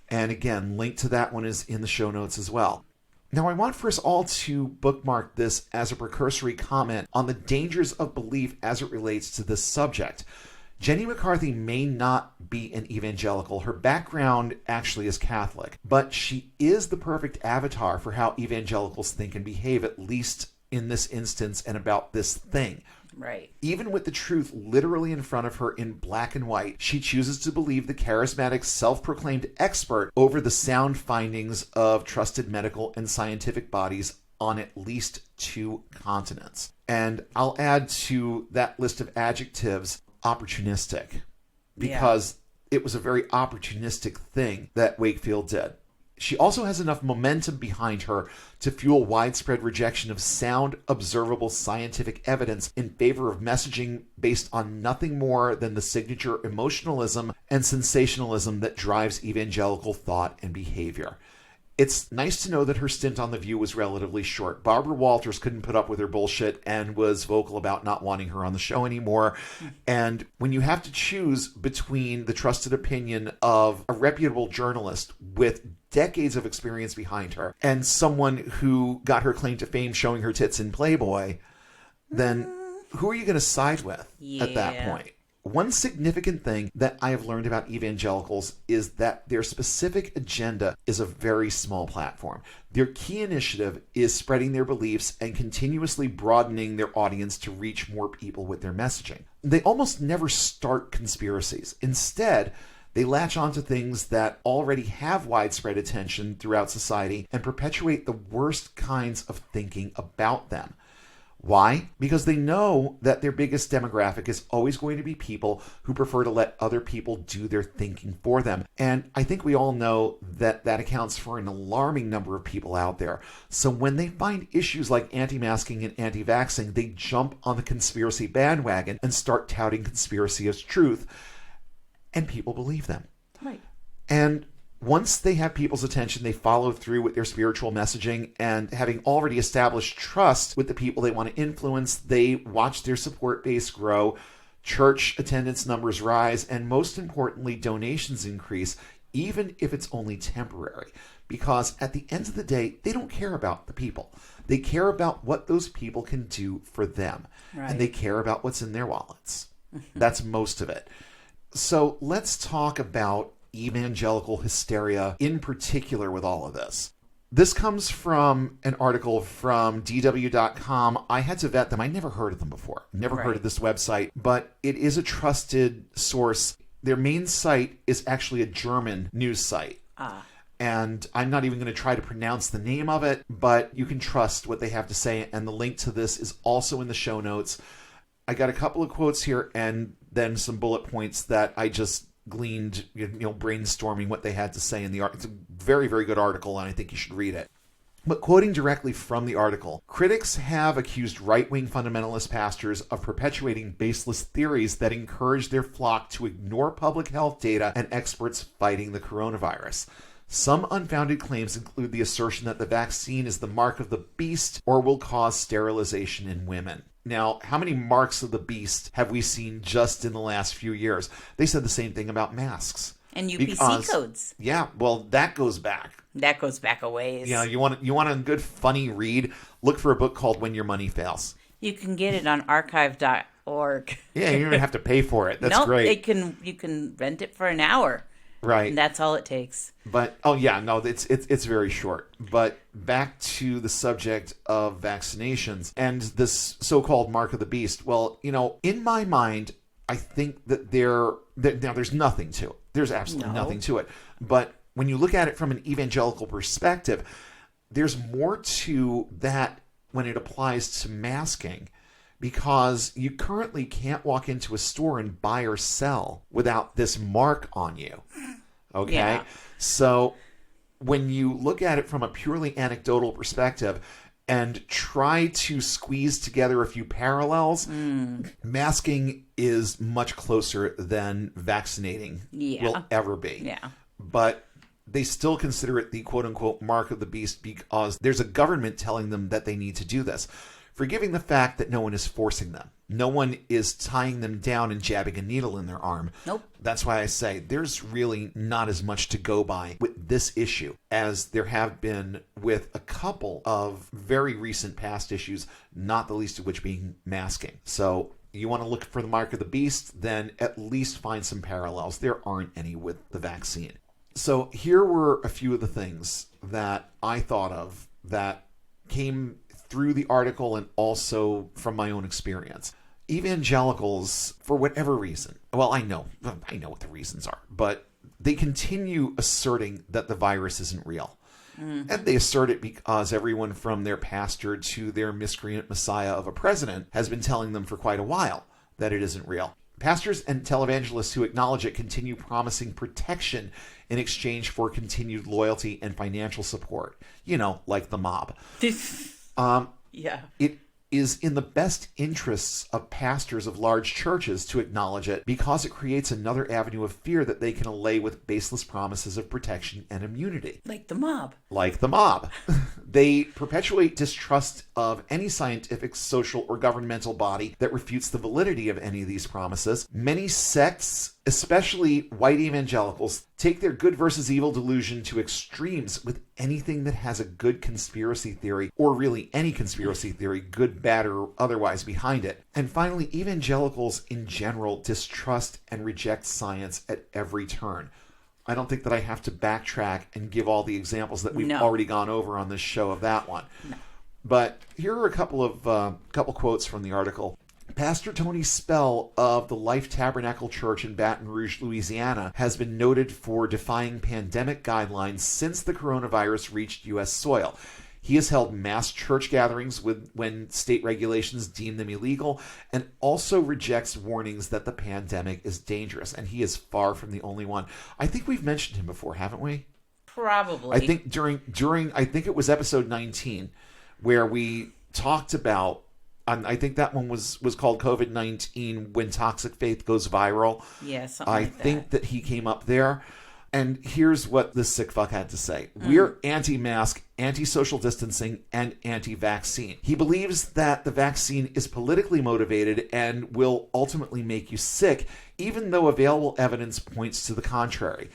And again, link to that one is in the show notes as well. Now, I want for us all to bookmark this as a precursory comment on the dangers of belief as it relates to this subject. Jenny McCarthy may not be an evangelical. Her background actually is Catholic, but she is the perfect avatar for how evangelicals think and behave, at least in this instance and about this thing. Right. Even with the truth literally in front of her in black and white, she chooses to believe the charismatic, self-proclaimed expert over the sound findings of trusted medical and scientific bodies on at least 2 continents. And I'll add to that list of adjectives opportunistic, because it was a very opportunistic thing that Wakefield did. She also has enough momentum behind her to fuel widespread rejection of sound, observable scientific evidence in favor of messaging based on nothing more than the signature emotionalism and sensationalism that drives evangelical thought and behavior. It's nice to know that her stint on The View was relatively short. Barbara Walters couldn't put up with her bullshit and was vocal about not wanting her on the show anymore. And when you have to choose between the trusted opinion of a reputable journalist with decades of experience behind her and someone who got her claim to fame showing her tits in Playboy, then who are you going to side with at that point? One significant thing that I have learned about evangelicals is that their specific agenda is a very small platform. Their key initiative is spreading their beliefs and continuously broadening their audience to reach more people with their messaging. They almost never start conspiracies. Instead, they latch onto things that already have widespread attention throughout society and perpetuate the worst kinds of thinking about them. Why? Because they know that their biggest demographic is always going to be people who prefer to let other people do their thinking for them. And I think we all know that that accounts for an alarming number of people out there. So when they find issues like anti-masking and anti-vaxxing, they jump on the conspiracy bandwagon and start touting conspiracy as truth. And people believe them. Right. And once they have people's attention, they follow through with their spiritual messaging, and having already established trust with the people they want to influence, they watch their support base grow, church attendance numbers rise, and most importantly, donations increase, even if it's only temporary. Because at the end of the day, they don't care about the people. They care about what those people can do for them. Right. And they care about what's in their wallets. That's most of it. So let's talk about evangelical hysteria in particular with all of this. This comes from an article from DW.com. I had to vet them. I never heard of them before. Never heard of this website, but it is a trusted source. Their main site is actually a German news site. And I'm not even going to try to pronounce the name of it, but you can trust what they have to say. And the link to this is also in the show notes. I got a couple of quotes here and then some bullet points that I just gleaned, brainstorming what they had to say in the article. It's a very, very good article, and I think you should read it. But quoting directly from the article, critics have accused right-wing fundamentalist pastors of perpetuating baseless theories that encourage their flock to ignore public health data and experts fighting the coronavirus. Some unfounded claims include the assertion that the vaccine is the mark of the beast or will cause sterilization in women. Now, how many marks of the beast have we seen just in the last few years? They said the same thing about masks. And UPC codes. Yeah, well, that goes back. That goes back a ways. Yeah, you want a good, funny read? Look for a book called When Your Money Fails. You can get it on archive.org. Yeah, you don't even have to pay for it. That's nope, great. You can rent it for an hour. Right. And that's all it takes. But, it's very short. But back to the subject of vaccinations and this so-called mark of the beast. Well, in my mind, I think that there's nothing to it. There's absolutely nothing to it. But when you look at it from an evangelical perspective, there's more to that when it applies to masking. Because you currently can't walk into a store and buy or sell without this mark on you. Okay? Yeah. So when you look at it from a purely anecdotal perspective and try to squeeze together a few parallels, masking is much closer than vaccinating will ever be. Yeah. But they still consider it the quote-unquote mark of the beast because there's a government telling them that they need to do this, forgiving the fact that no one is forcing them. No one is tying them down and jabbing a needle in their arm. Nope. That's why I say there's really not as much to go by with this issue as there have been with a couple of very recent past issues, not the least of which being masking. So you want to look for the mark of the beast, then at least find some parallels. There aren't any with the vaccine. So here were a few of the things that I thought of that came through the article and also from my own experience. Evangelicals, for whatever reason, well, I know what the reasons are, but they continue asserting that the virus isn't real. Mm-hmm. And they assert it because everyone from their pastor to their miscreant messiah of a president has been telling them for quite a while that it isn't real. Pastors and televangelists who acknowledge it continue promising protection in exchange for continued loyalty and financial support. You know, like the mob. Yeah. It is in the best interests of pastors of large churches to acknowledge it because it creates another avenue of fear that they can allay with baseless promises of protection and immunity. Like the mob. Like the mob. They perpetuate distrust of any scientific, social, or governmental body that refutes the validity of any of these promises. Many sects, especially white evangelicals, take their good versus evil delusion to extremes with anything that has a good conspiracy theory, or really any conspiracy theory, good, bad, or otherwise, behind it. And finally, evangelicals in general distrust and reject science at every turn. I don't think that I have to backtrack and give all the examples that we've already gone over on this show of that one. No. But here are a couple quotes from the article. Pastor Tony Spell of the Life Tabernacle Church in Baton Rouge, Louisiana, has been noted for defying pandemic guidelines since the coronavirus reached U.S. soil. He has held mass church gatherings when state regulations deem them illegal, and also rejects warnings that the pandemic is dangerous. And he is far from the only one. I think we've mentioned him before, haven't we? Probably. I think during I think it was episode 19 where we talked about, I think that one was called COVID-19 When Toxic Faith Goes Viral. Yeah, something like that. I think that he came up there. And here's what this sick fuck had to say. We're anti-mask, anti-social distancing, and anti-vaccine. He believes that the vaccine is politically motivated and will ultimately make you sick, even though available evidence points to the contrary.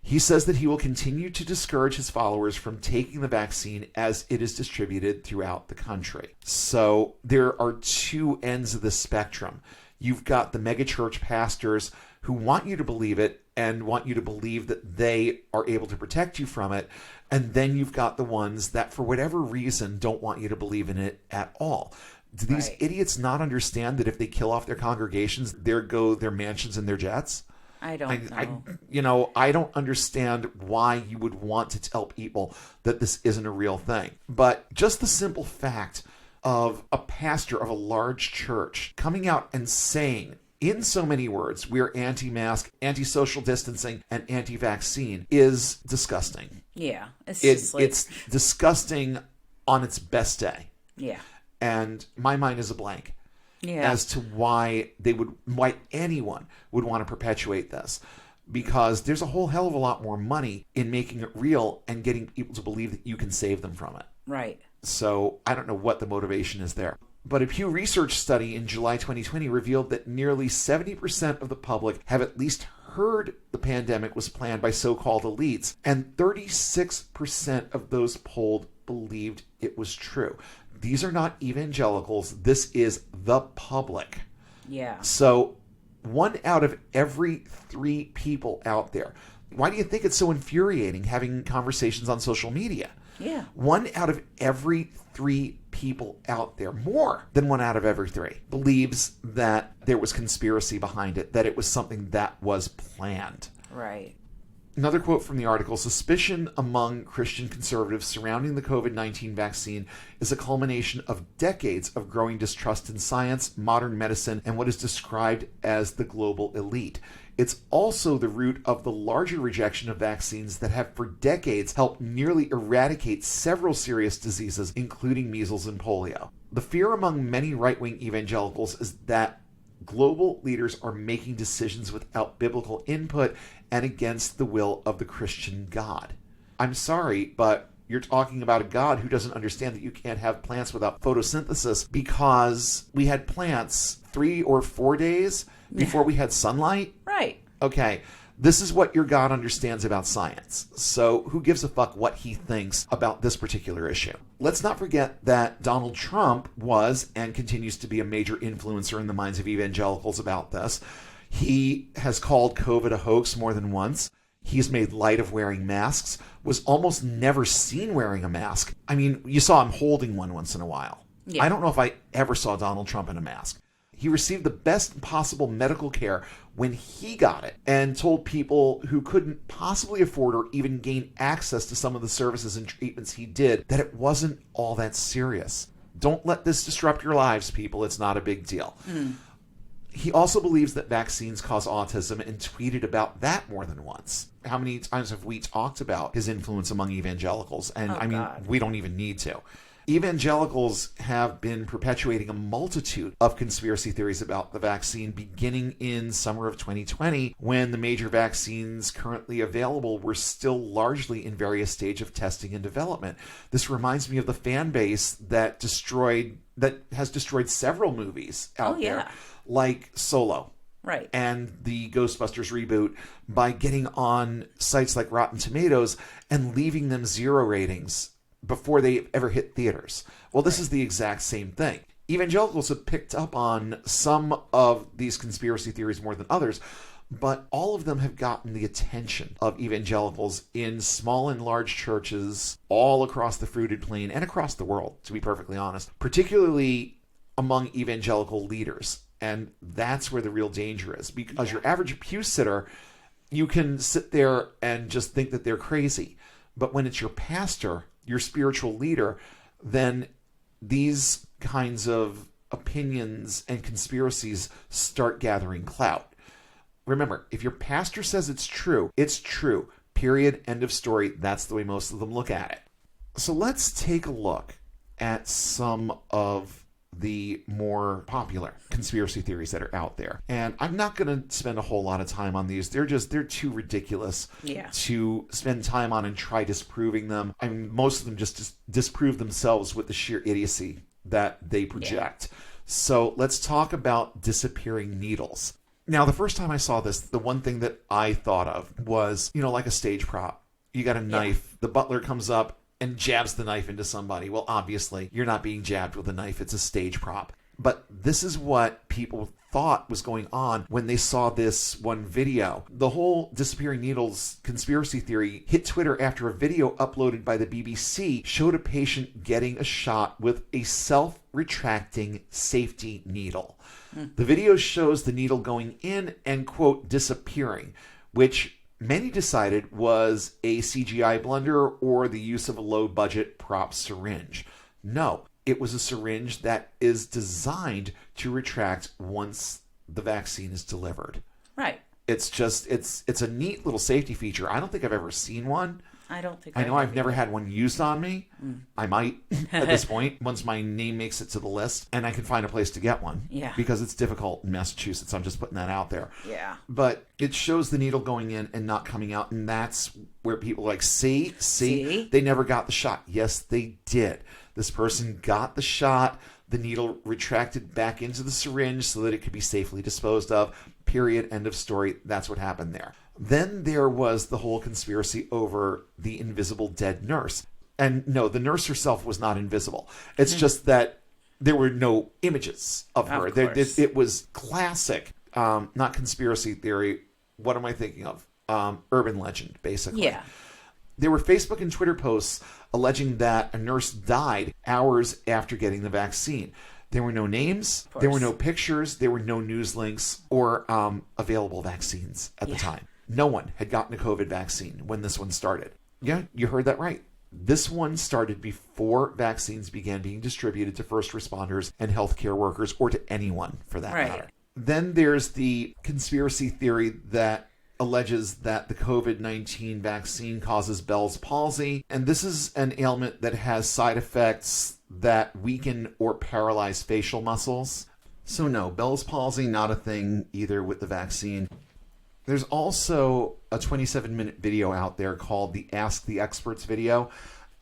He says that he will continue to discourage his followers from taking the vaccine as it is distributed throughout the country. So there are two ends of the spectrum. You've got the megachurch pastors who want you to believe it and want you to believe that they are able to protect you from it. And then you've got the ones that, for whatever reason, don't want you to believe in it at all. Do these idiots not understand that if they kill off their congregations, there go their mansions and their jets? I don't know. I don't understand why you would want to tell people that this isn't a real thing. But just the simple fact of a pastor of a large church coming out and saying, in so many words, we're anti-mask, anti-social distancing, and anti-vaccine is disgusting. Yeah. It's disgusting on its best day. Yeah. And my mind is a blank. Yeah. As to why anyone would want to perpetuate this. Because there's a whole hell of a lot more money in making it real and getting people to believe that you can save them from it. Right. So I don't know what the motivation is there. But a Pew Research study in July 2020 revealed that nearly 70% of the public have at least heard the pandemic was planned by so-called elites, and 36% of those polled believed it was true. These are not evangelicals. This is the public. Yeah. So 1 out of every 3 people out there. Why do you think it's so infuriating having conversations on social media? Yeah. 1 out of every 3 people out there, more than 1 out of every 3, believes that there was conspiracy behind it, that it was something that was planned. Right. Another quote from the article, suspicion among Christian conservatives surrounding the COVID-19 vaccine is a culmination of decades of growing distrust in science, modern medicine, and what is described as the global elite. It's also the root of the larger rejection of vaccines that have for decades helped nearly eradicate several serious diseases, including measles and polio. The fear among many right-wing evangelicals is that global leaders are making decisions without biblical input and against the will of the Christian God. I'm sorry, but you're talking about a God who doesn't understand that you can't have plants without photosynthesis because we had plants 3 or 4 days before we had sunlight? Right. Okay, this is what your God understands about science. So who gives a fuck what he thinks about this particular issue? Let's not forget that Donald Trump was and continues to be a major influencer in the minds of evangelicals about this. He has called COVID a hoax more than once. He's made light of wearing masks, was almost never seen wearing a mask. I mean, you saw him holding one once in a while. Yeah. I don't know if I ever saw Donald Trump in a mask. He received the best possible medical care when he got it and told people who couldn't possibly afford or even gain access to some of the services and treatments he did that it wasn't all that serious. Don't let this disrupt your lives, people. It's not a big deal. He also believes that vaccines cause autism and tweeted about that more than once. How many times have we talked about his influence among evangelicals? And God. We don't even need to. Evangelicals have been perpetuating a multitude of conspiracy theories about the vaccine beginning in summer of 2020 when the major vaccines currently available were still largely in various stages of testing and development. This reminds me of the fan base that has destroyed several movies out there, like Solo. Right. And the Ghostbusters reboot by getting on sites like Rotten Tomatoes and leaving them 0 ratings before they ever hit theaters. Well, this is the exact same thing. Evangelicals have picked up on some of these conspiracy theories more than others, but all of them have gotten the attention of evangelicals in small and large churches all across the fruited plain and across the world, to be perfectly honest, particularly among evangelical leaders. And that's where the real danger is, because your average pew sitter, you can sit there and just think that they're crazy. But when it's your pastor, your spiritual leader, then these kinds of opinions and conspiracies start gathering clout. Remember, if your pastor says it's true, period, end of story. That's the way most of them look at it. So let's take a look at some of the more popular conspiracy theories that are out there. And I'm not going to spend a whole lot of time on these. They're too ridiculous to spend time on and try disproving them. I mean, most of them just disprove themselves with the sheer idiocy that they project. So let's talk about disappearing needles. Now, the first time I saw this, the one thing that I thought of was, like a stage prop. You got a knife. The butler comes up and jabs the knife into somebody. Well, obviously, you're not being jabbed with a knife. It's a stage prop. But this is what people thought was going on when they saw this one video. The whole disappearing needles conspiracy theory hit Twitter after a video uploaded by the BBC showed a patient getting a shot with a self-retracting safety needle. The video shows the needle going in and, quote, disappearing, which many decided was a CGI blunder or the use of a low-budget prop syringe. No, it was a syringe that is designed to retract once the vaccine is delivered. Right. It's a neat little safety feature. I don't think I've ever seen one. I don't think I know I've never had one used on me. I might at this point, once my name makes it to the list and I can find a place to get one. Yeah. Because it's difficult in Massachusetts. I'm just putting that out there. Yeah. But it shows the needle going in and not coming out. And that's where people are like, see, they never got the shot. Yes, they did. This person got the shot. The needle retracted back into the syringe so that it could be safely disposed of. Period. End of story. That's what happened there. Then there was the whole conspiracy over the invisible dead nurse. And no, the nurse herself was not invisible. It's just that there were no images of her. It was classic, not conspiracy theory. What am I thinking of? Urban legend, basically. Yeah. There were Facebook and Twitter posts alleging that a nurse died hours after getting the vaccine. There were no names, there were no pictures, there were no news links or available vaccines at the time. No one had gotten a COVID vaccine when this one started. Yeah, you heard that right. This one started before vaccines began being distributed to first responders and healthcare workers, or to anyone for that matter. Then there's the conspiracy theory that alleges that the COVID-19 vaccine causes Bell's palsy, and this is an ailment that has side effects that weaken or paralyze facial muscles. So no, Bell's palsy, not a thing either with the vaccine. There's also a 27-minute video out there called the Ask the Experts video.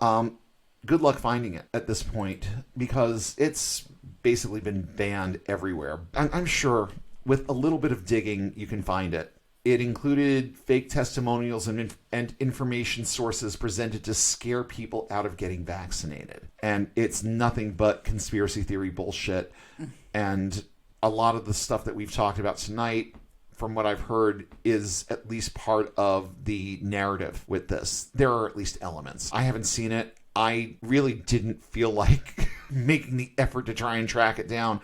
Good luck finding it at this point because it's basically been banned everywhere. I'm sure with a little bit of digging you can find it. It included fake testimonials and information sources presented to scare people out of getting vaccinated. And it's nothing but conspiracy theory bullshit. And a lot of the stuff that we've talked about tonight, from what I've heard, is at least part of the narrative with this. There are at least elements. I haven't seen it. I really didn't feel like making the effort to try and track it down,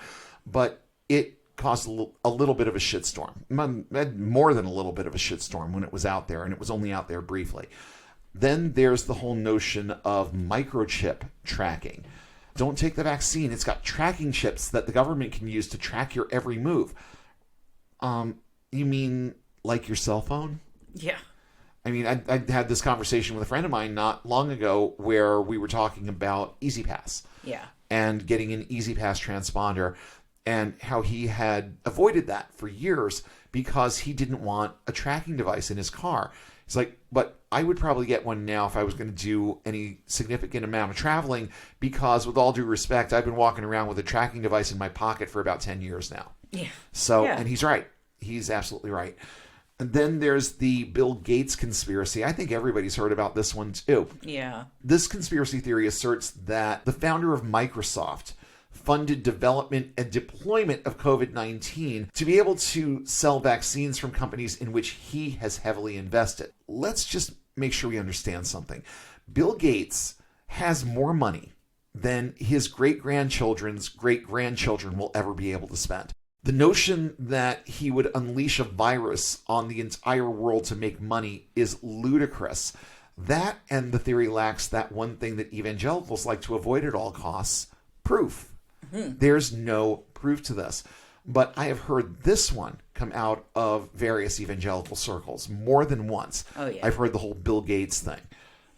but it caused a little bit of a shitstorm. More than a little bit of a shitstorm when it was out there, and it was only out there briefly. Then there's the whole notion of microchip tracking. Don't take the vaccine. It's got tracking chips that the government can use to track your every move. You mean like your cell phone? Yeah. I mean, I had this conversation with a friend of mine not long ago where we were talking about EasyPass. Yeah. And getting an EasyPass transponder and how he had avoided that for years because he didn't want a tracking device in his car. He's like, but I would probably get one now if I was going to do any significant amount of traveling because with all due respect, I've been walking around with a tracking device in my pocket for about 10 years now. Yeah. So, yeah. And he's right. He's absolutely right. And then there's the Bill Gates conspiracy. I think everybody's heard about this one too. Yeah. This conspiracy theory asserts that the founder of Microsoft funded development and deployment of COVID-19 to be able to sell vaccines from companies in which he has heavily invested. Let's just make sure we understand something. Bill Gates has more money than his great-grandchildren's great-grandchildren will ever be able to spend. The notion that he would unleash a virus on the entire world to make money is ludicrous. That and the theory lacks that one thing that evangelicals like to avoid at all costs, proof. There's no proof to this. But I have heard this one come out of various evangelical circles more than once. Oh, yeah. I've heard the whole Bill Gates thing.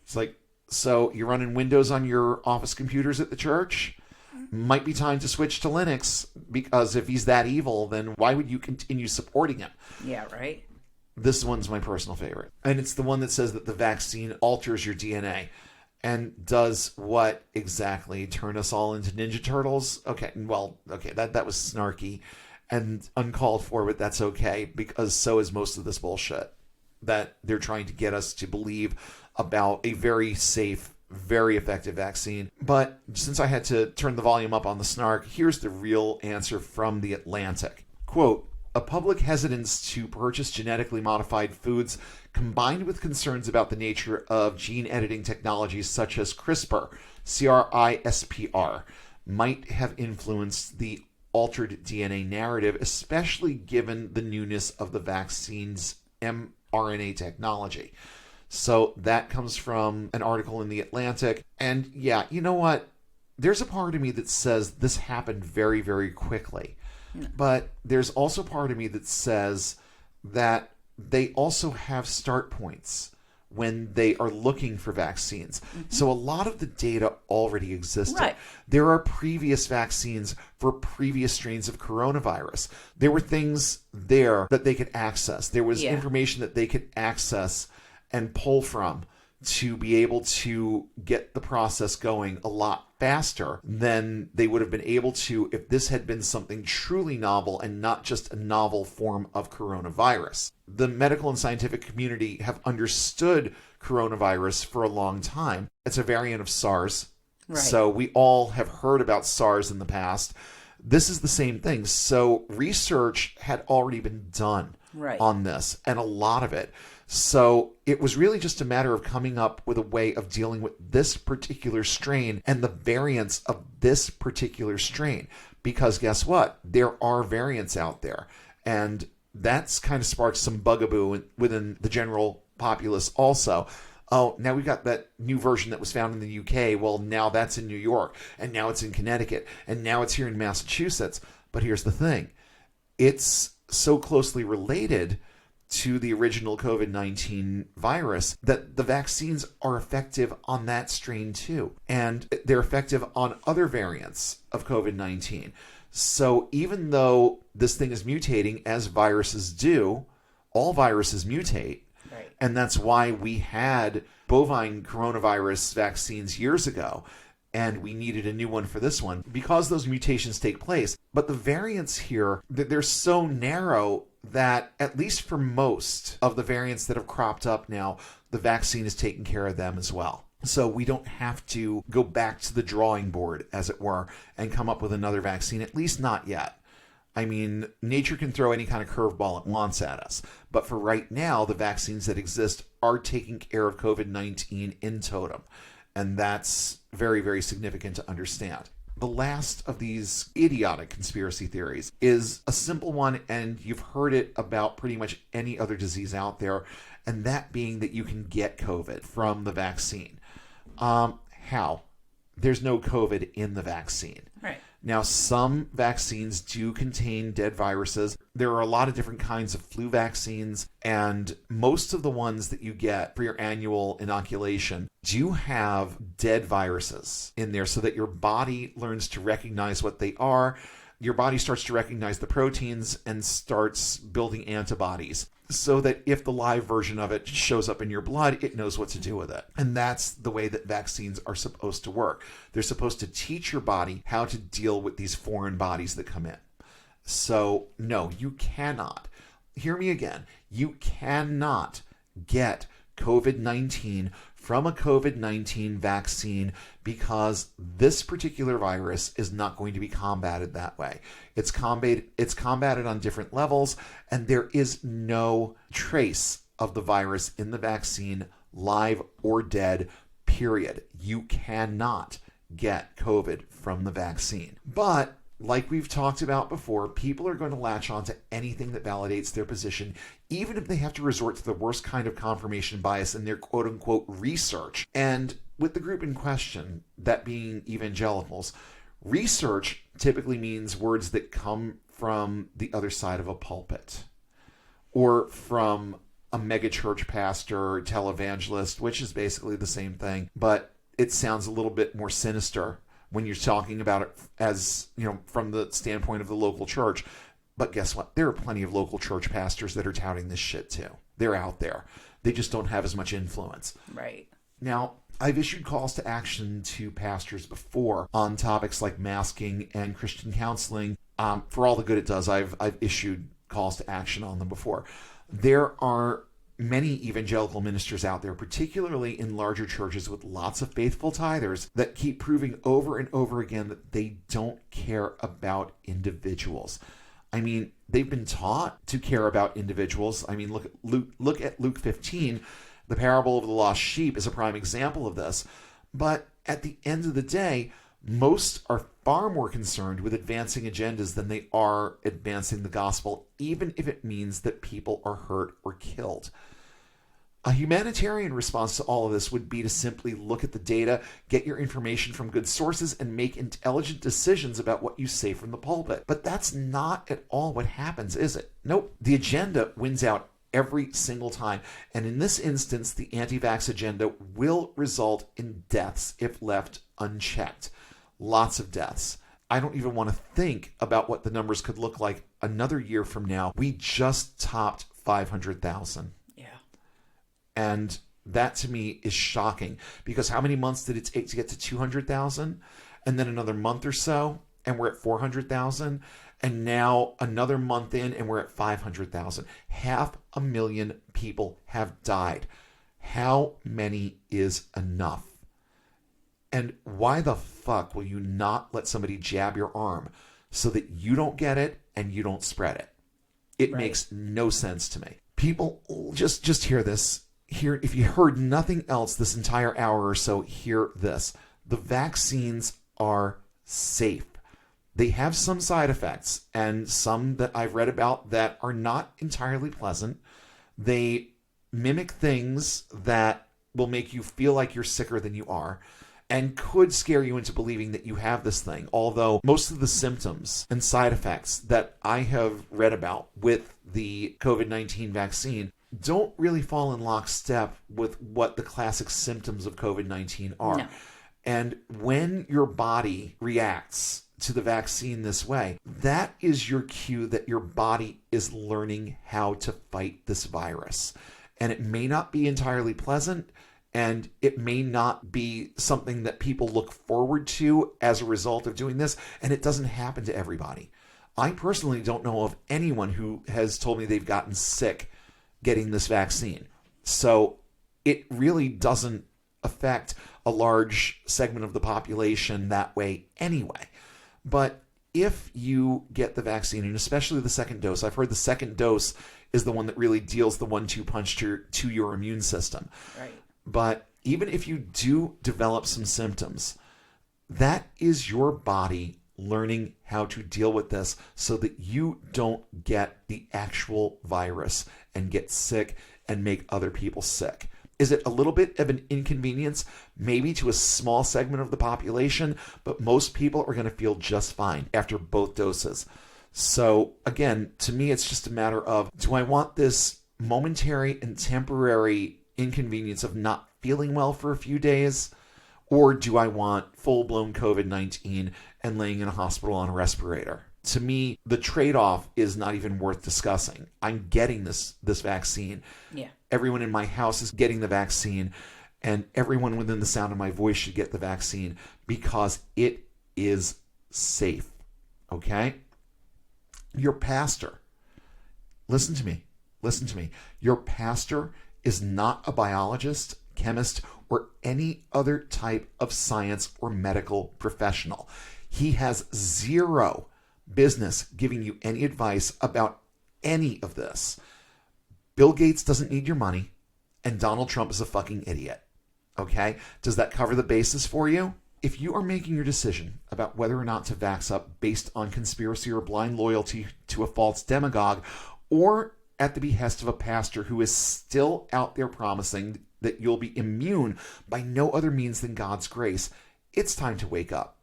It's like, so you're running Windows on your office computers at the church? Might be time to switch to Linux, because if he's that evil, then why would you continue supporting him? Yeah, right? This one's my personal favorite. And it's the one that says that the vaccine alters your DNA. And does what exactly? Turn us all into Ninja Turtles? Okay, that was snarky and uncalled for, but that's okay, because so is most of this bullshit that they're trying to get us to believe about a very safe, very effective vaccine. But since I had to turn the volume up on the snark, here's the real answer from The Atlantic. Quote, a public hesitance to purchase genetically modified foods combined with concerns about the nature of gene editing technologies such as CRISPR, CRISPR, might have influenced the altered DNA narrative, especially given the newness of the vaccine's mRNA technology. So that comes from an article in The Atlantic. And yeah, you know what? There's a part of me that says this happened very, very quickly. But there's also part of me that says that they also have start points when they are looking for vaccines. So a lot of the data already existed. Right. There are previous vaccines for previous strains of coronavirus. There were things there that they could access. There was information that they could access and pull from to be able to get the process going a lot faster than they would have been able to if this had been something truly novel and not just a novel form of coronavirus. The medical and scientific community have understood coronavirus for a long time. It's a variant of SARS. Right. So we all have heard about SARS in the past. This is the same thing. So research had already been done on this, and a lot of it. So it was really just a matter of coming up with a way of dealing with this particular strain and the variants of this particular strain. Because guess what? There are variants out there. And that's kind of sparked some bugaboo within the general populace also. Oh, now we've got that new version that was found in the UK. Well, now that's in New York. And now it's in Connecticut. And now it's here in Massachusetts. But here's the thing. It's so closely related to the original COVID-19 virus that the vaccines are effective on that strain too. And they're effective on other variants of COVID-19. So even though this thing is mutating, as viruses do, all viruses mutate. Right. And that's why we had bovine coronavirus vaccines years ago, and we needed a new one for this one because those mutations take place. But the variants here, they're so narrow that at least for most of the variants that have cropped up now, the vaccine is taking care of them as well. So we don't have to go back to the drawing board, as it were, and come up with another vaccine, at least not yet. I mean, nature can throw any kind of curveball it wants at us. But for right now, the vaccines that exist are taking care of COVID-19 in totem. And that's very, very significant to understand. The last of these idiotic conspiracy theories is a simple one, and you've heard it about pretty much any other disease out there, and that being that you can get COVID from the vaccine. How? There's no COVID in the vaccine. Right. Now, some vaccines do contain dead viruses. There are a lot of different kinds of flu vaccines, and most of the ones that you get for your annual inoculation do have dead viruses in there so that your body learns to recognize what they are. Your body starts to recognize the proteins and starts building antibodies so that if the live version of it shows up in your blood, it knows what to do with it. And that's the way that vaccines are supposed to work. They're supposed to teach your body how to deal with these foreign bodies that come in. So, no, you cannot. Hear me again. You cannot get COVID-19 from a COVID-19 vaccine because this particular virus is not going to be combated that way. It's combated on different levels, and there is no trace of the virus in the vaccine, live or dead, period. You cannot get COVID from the vaccine. But like we've talked about before, people are going to latch on to anything that validates their position, even if they have to resort to the worst kind of confirmation bias in their quote-unquote research. And with the group in question, that being evangelicals, research typically means words that come from the other side of a pulpit or from a megachurch pastor or televangelist, which is basically the same thing, but it sounds a little bit more sinister when you're talking about it as, from the standpoint of the local church. But guess what? There are plenty of local church pastors that are touting this shit too. They're out there. They just don't have as much influence. Right. Now, I've issued calls to action to pastors before on topics like masking and Christian counseling. For all the good it does, I've issued calls to action on them before. There are many evangelical ministers out there, particularly in larger churches with lots of faithful tithers, that keep proving over and over again that they don't care about individuals. I mean, they've been taught to care about individuals. I mean, look at Luke 15. The parable of the lost sheep is a prime example of this. But at the end of the day, most are far more concerned with advancing agendas than they are advancing the gospel, even if it means that people are hurt or killed. A humanitarian response to all of this would be to simply look at the data, get your information from good sources, and make intelligent decisions about what you say from the pulpit. But that's not at all what happens, is it? Nope. The agenda wins out every single time. And in this instance, the anti-vax agenda will result in deaths if left unchecked. Lots of deaths. I don't even want to think about what the numbers could look like another year from now. We just topped 500,000. Yeah. And that to me is shocking, because how many months did it take to get to 200,000? And then another month or so, and we're at 400,000. And now another month in, and we're at 500,000. 500,000 people have died. How many is enough? And why the fuck will you not let somebody jab your arm so that you don't get it and you don't spread it? It Right. makes no sense to me. People, just hear this. Here, if you heard nothing else this entire hour or so, hear this. The vaccines are safe. They have some side effects, and some that I've read about that are not entirely pleasant. They mimic things that will make you feel like you're sicker than you are, and could scare you into believing that you have this thing. Although most of the symptoms and side effects that I have read about with the COVID-19 vaccine don't really fall in lockstep with what the classic symptoms of COVID-19 are. No. And when your body reacts to the vaccine this way, that is your cue that your body is learning how to fight this virus. And it may not be entirely pleasant, and it may not be something that people look forward to as a result of doing this, and it doesn't happen to everybody. I personally don't know of anyone who has told me they've gotten sick getting this vaccine. So it really doesn't affect a large segment of the population that way anyway. But if you get the vaccine, and especially the second dose, I've heard the second dose is the one that really deals the 1-2 punch to your immune system. Right. But even if you do develop some symptoms, that is your body learning how to deal with this so that you don't get the actual virus and get sick and make other people sick. Is it a little bit of an inconvenience, maybe to a small segment of the population, but most people are going to feel just fine after both doses. So again, to me, it's just a matter of, do I want this momentary and temporary inconvenience of not feeling well for a few days, or do I want full-blown COVID-19 and laying in a hospital on a respirator? To me, the trade-off is not even worth discussing. I'm getting this vaccine. Yeah. Everyone in my house is getting the vaccine, and everyone within the sound of my voice should get the vaccine because it is safe. Okay? Your pastor, listen to me. Your pastor is not a biologist, chemist, or any other type of science or medical professional. He has zero business giving you any advice about any of this. Bill Gates doesn't need your money, and Donald Trump is a fucking idiot. Okay? Does that cover the basis for you? If you are making your decision about whether or not to vax up based on conspiracy or blind loyalty to a false demagogue, or at the behest of a pastor who is still out there promising that you'll be immune by no other means than God's grace, it's time to wake up.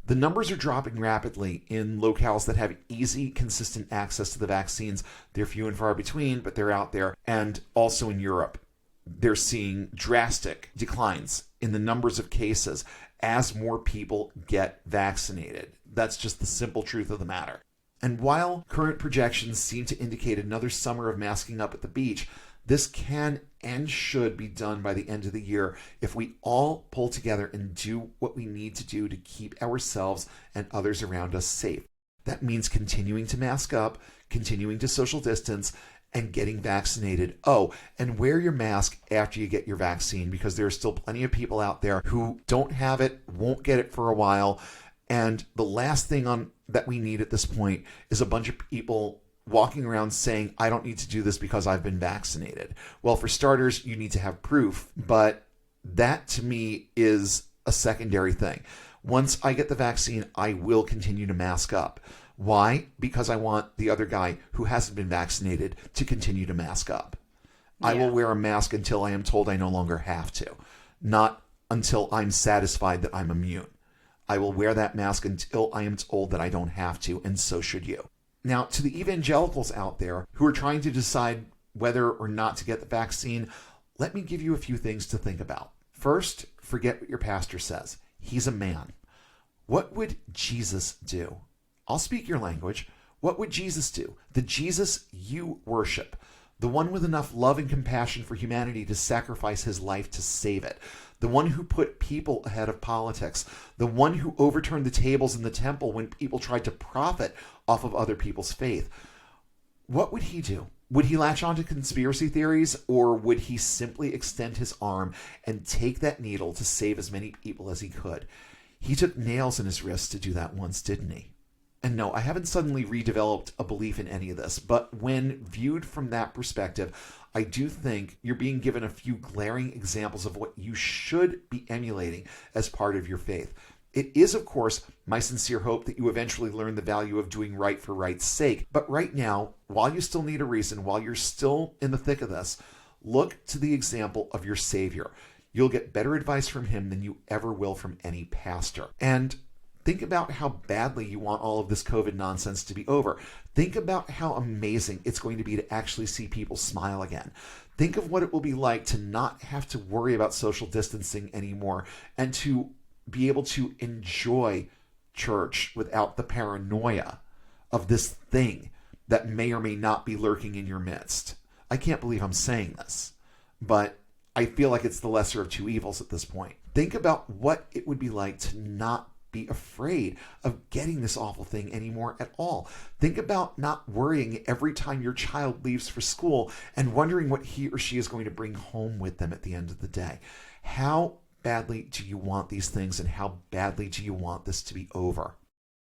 The numbers are dropping rapidly in locales that have easy, consistent access to the vaccines. They're few and far between, but they're out there. And also in Europe, they're seeing drastic declines in the numbers of cases as more people get vaccinated. That's just the simple truth of the matter. And while current projections seem to indicate another summer of masking up at the beach, this can and should be done by the end of the year if we all pull together and do what we need to do to keep ourselves and others around us safe. That means continuing to mask up, continuing to social distance, and getting vaccinated. Oh, and wear your mask after you get your vaccine, because there are still plenty of people out there who don't have it, won't get it for a while. And the last thing that we need at this point is a bunch of people walking around saying, I don't need to do this because I've been vaccinated. Well, for starters, you need to have proof, but that to me is a secondary thing. Once I get the vaccine, I will continue to mask up. Why? Because I want the other guy who hasn't been vaccinated to continue to mask up. Yeah. I will wear a mask until I am told I no longer have to, not until I'm satisfied that I'm immune. I will wear that mask until I am told that I don't have to, and so should you. Now, to the evangelicals out there who are trying to decide whether or not to get the vaccine, let me give you a few things to think about. First, forget what your pastor says. He's a man. What would Jesus do? I'll speak your language. What would Jesus do? The Jesus you worship. The one with enough love and compassion for humanity to sacrifice his life to save it. The one who put people ahead of politics. The one who overturned the tables in the temple when people tried to profit off of other people's faith. What would he do? Would he latch on to conspiracy theories, or would he simply extend his arm and take that needle to save as many people as he could? He took nails in his wrists to do that once, didn't he? And no, I haven't suddenly redeveloped a belief in any of this, but when viewed from that perspective, I do think you're being given a few glaring examples of what you should be emulating as part of your faith. It is, of course, my sincere hope that you eventually learn the value of doing right for right's sake. But right now, while you still need a reason, while you're still in the thick of this, look to the example of your Savior. You'll get better advice from him than you ever will from any pastor. And think about how badly you want all of this COVID nonsense to be over. Think about how amazing it's going to be to actually see people smile again. Think of what it will be like to not have to worry about social distancing anymore and to be able to enjoy church without the paranoia of this thing that may or may not be lurking in your midst. I can't believe I'm saying this, but I feel like it's the lesser of two evils at this point. Think about what it would be like to not be afraid of getting this awful thing anymore at all. Think about not worrying every time your child leaves for school and wondering what he or she is going to bring home with them at the end of the day. How badly do you want these things, and how badly do you want this to be over?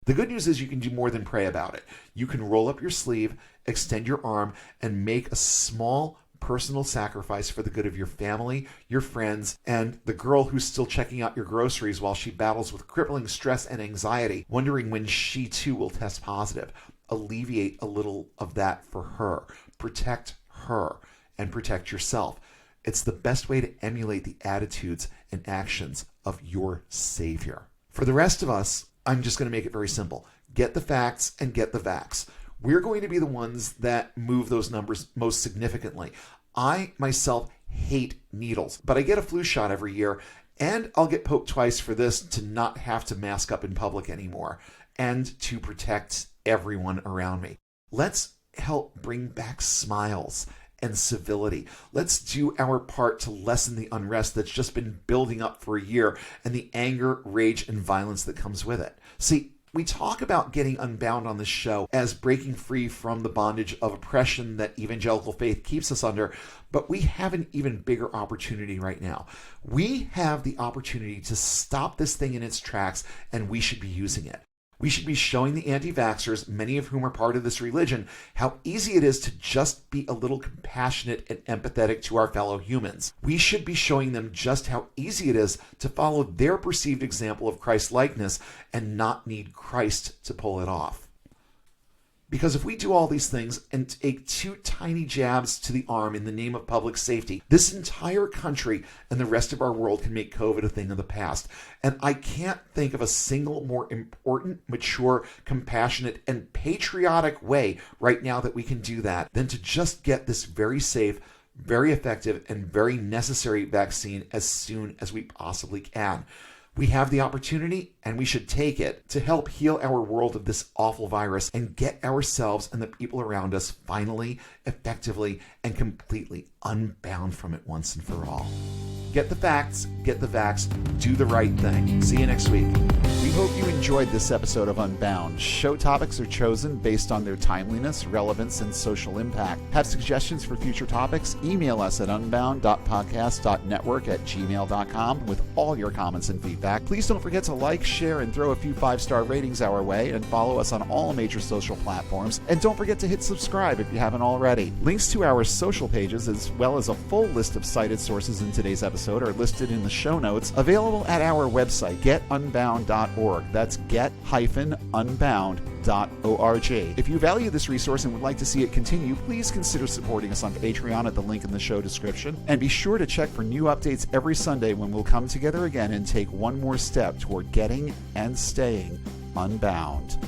The good news is you can do more than pray about it. You can roll up your sleeve, extend your arm, and make a small personal sacrifice for the good of your family, your friends, and the girl who's still checking out your groceries while she battles with crippling stress and anxiety, wondering when she too will test positive. Alleviate a little of that for her. Protect her and protect yourself. It's the best way to emulate the attitudes and actions of your Savior. For the rest of us, I'm just going to make it very simple. Get the facts and get the vax. We're going to be the ones that move those numbers most significantly. I myself hate needles, but I get a flu shot every year, and I'll get poked twice for this to not have to mask up in public anymore and to protect everyone around me. Let's help bring back smiles and civility. Let's do our part to lessen the unrest that's just been building up for a year and the anger, rage, and violence that comes with it. See, we talk about getting unbound on this show as breaking free from the bondage of oppression that evangelical faith keeps us under, but we have an even bigger opportunity right now. We have the opportunity to stop this thing in its tracks, and we should be using it. We should be showing the anti-vaxxers, many of whom are part of this religion, how easy it is to just be a little compassionate and empathetic to our fellow humans. We should be showing them just how easy it is to follow their perceived example of Christ-likeness and not need Christ to pull it off. Because if we do all these things and take 2 tiny jabs to the arm in the name of public safety, this entire country and the rest of our world can make COVID a thing of the past. And I can't think of a single more important, mature, compassionate, and patriotic way right now that we can do that than to just get this very safe, very effective, and very necessary vaccine as soon as we possibly can. We have the opportunity, and we should take it, to help heal our world of this awful virus and get ourselves and the people around us finally, effectively, and completely unbound from it once and for all. Get the facts, get the vax, do the right thing. See you next week. We hope you enjoyed this episode of Unbound. Show topics are chosen based on their timeliness, relevance, and social impact. Have suggestions for future topics? Email us at unbound.podcast.network@gmail.com with all your comments and feedback. Please don't forget to like, share, and throw a few 5-star ratings our way, and follow us on all major social platforms. And don't forget to hit subscribe if you haven't already. Links to our social pages, as well as a full list of cited sources in today's episode, are listed in the show notes, available at our website, getunbound.org. That's get-unbound.org. If you value this resource and would like to see it continue, please consider supporting us on Patreon at the link in the show description. And be sure to check for new updates every Sunday when we'll come together again and take one more step toward getting and staying unbound.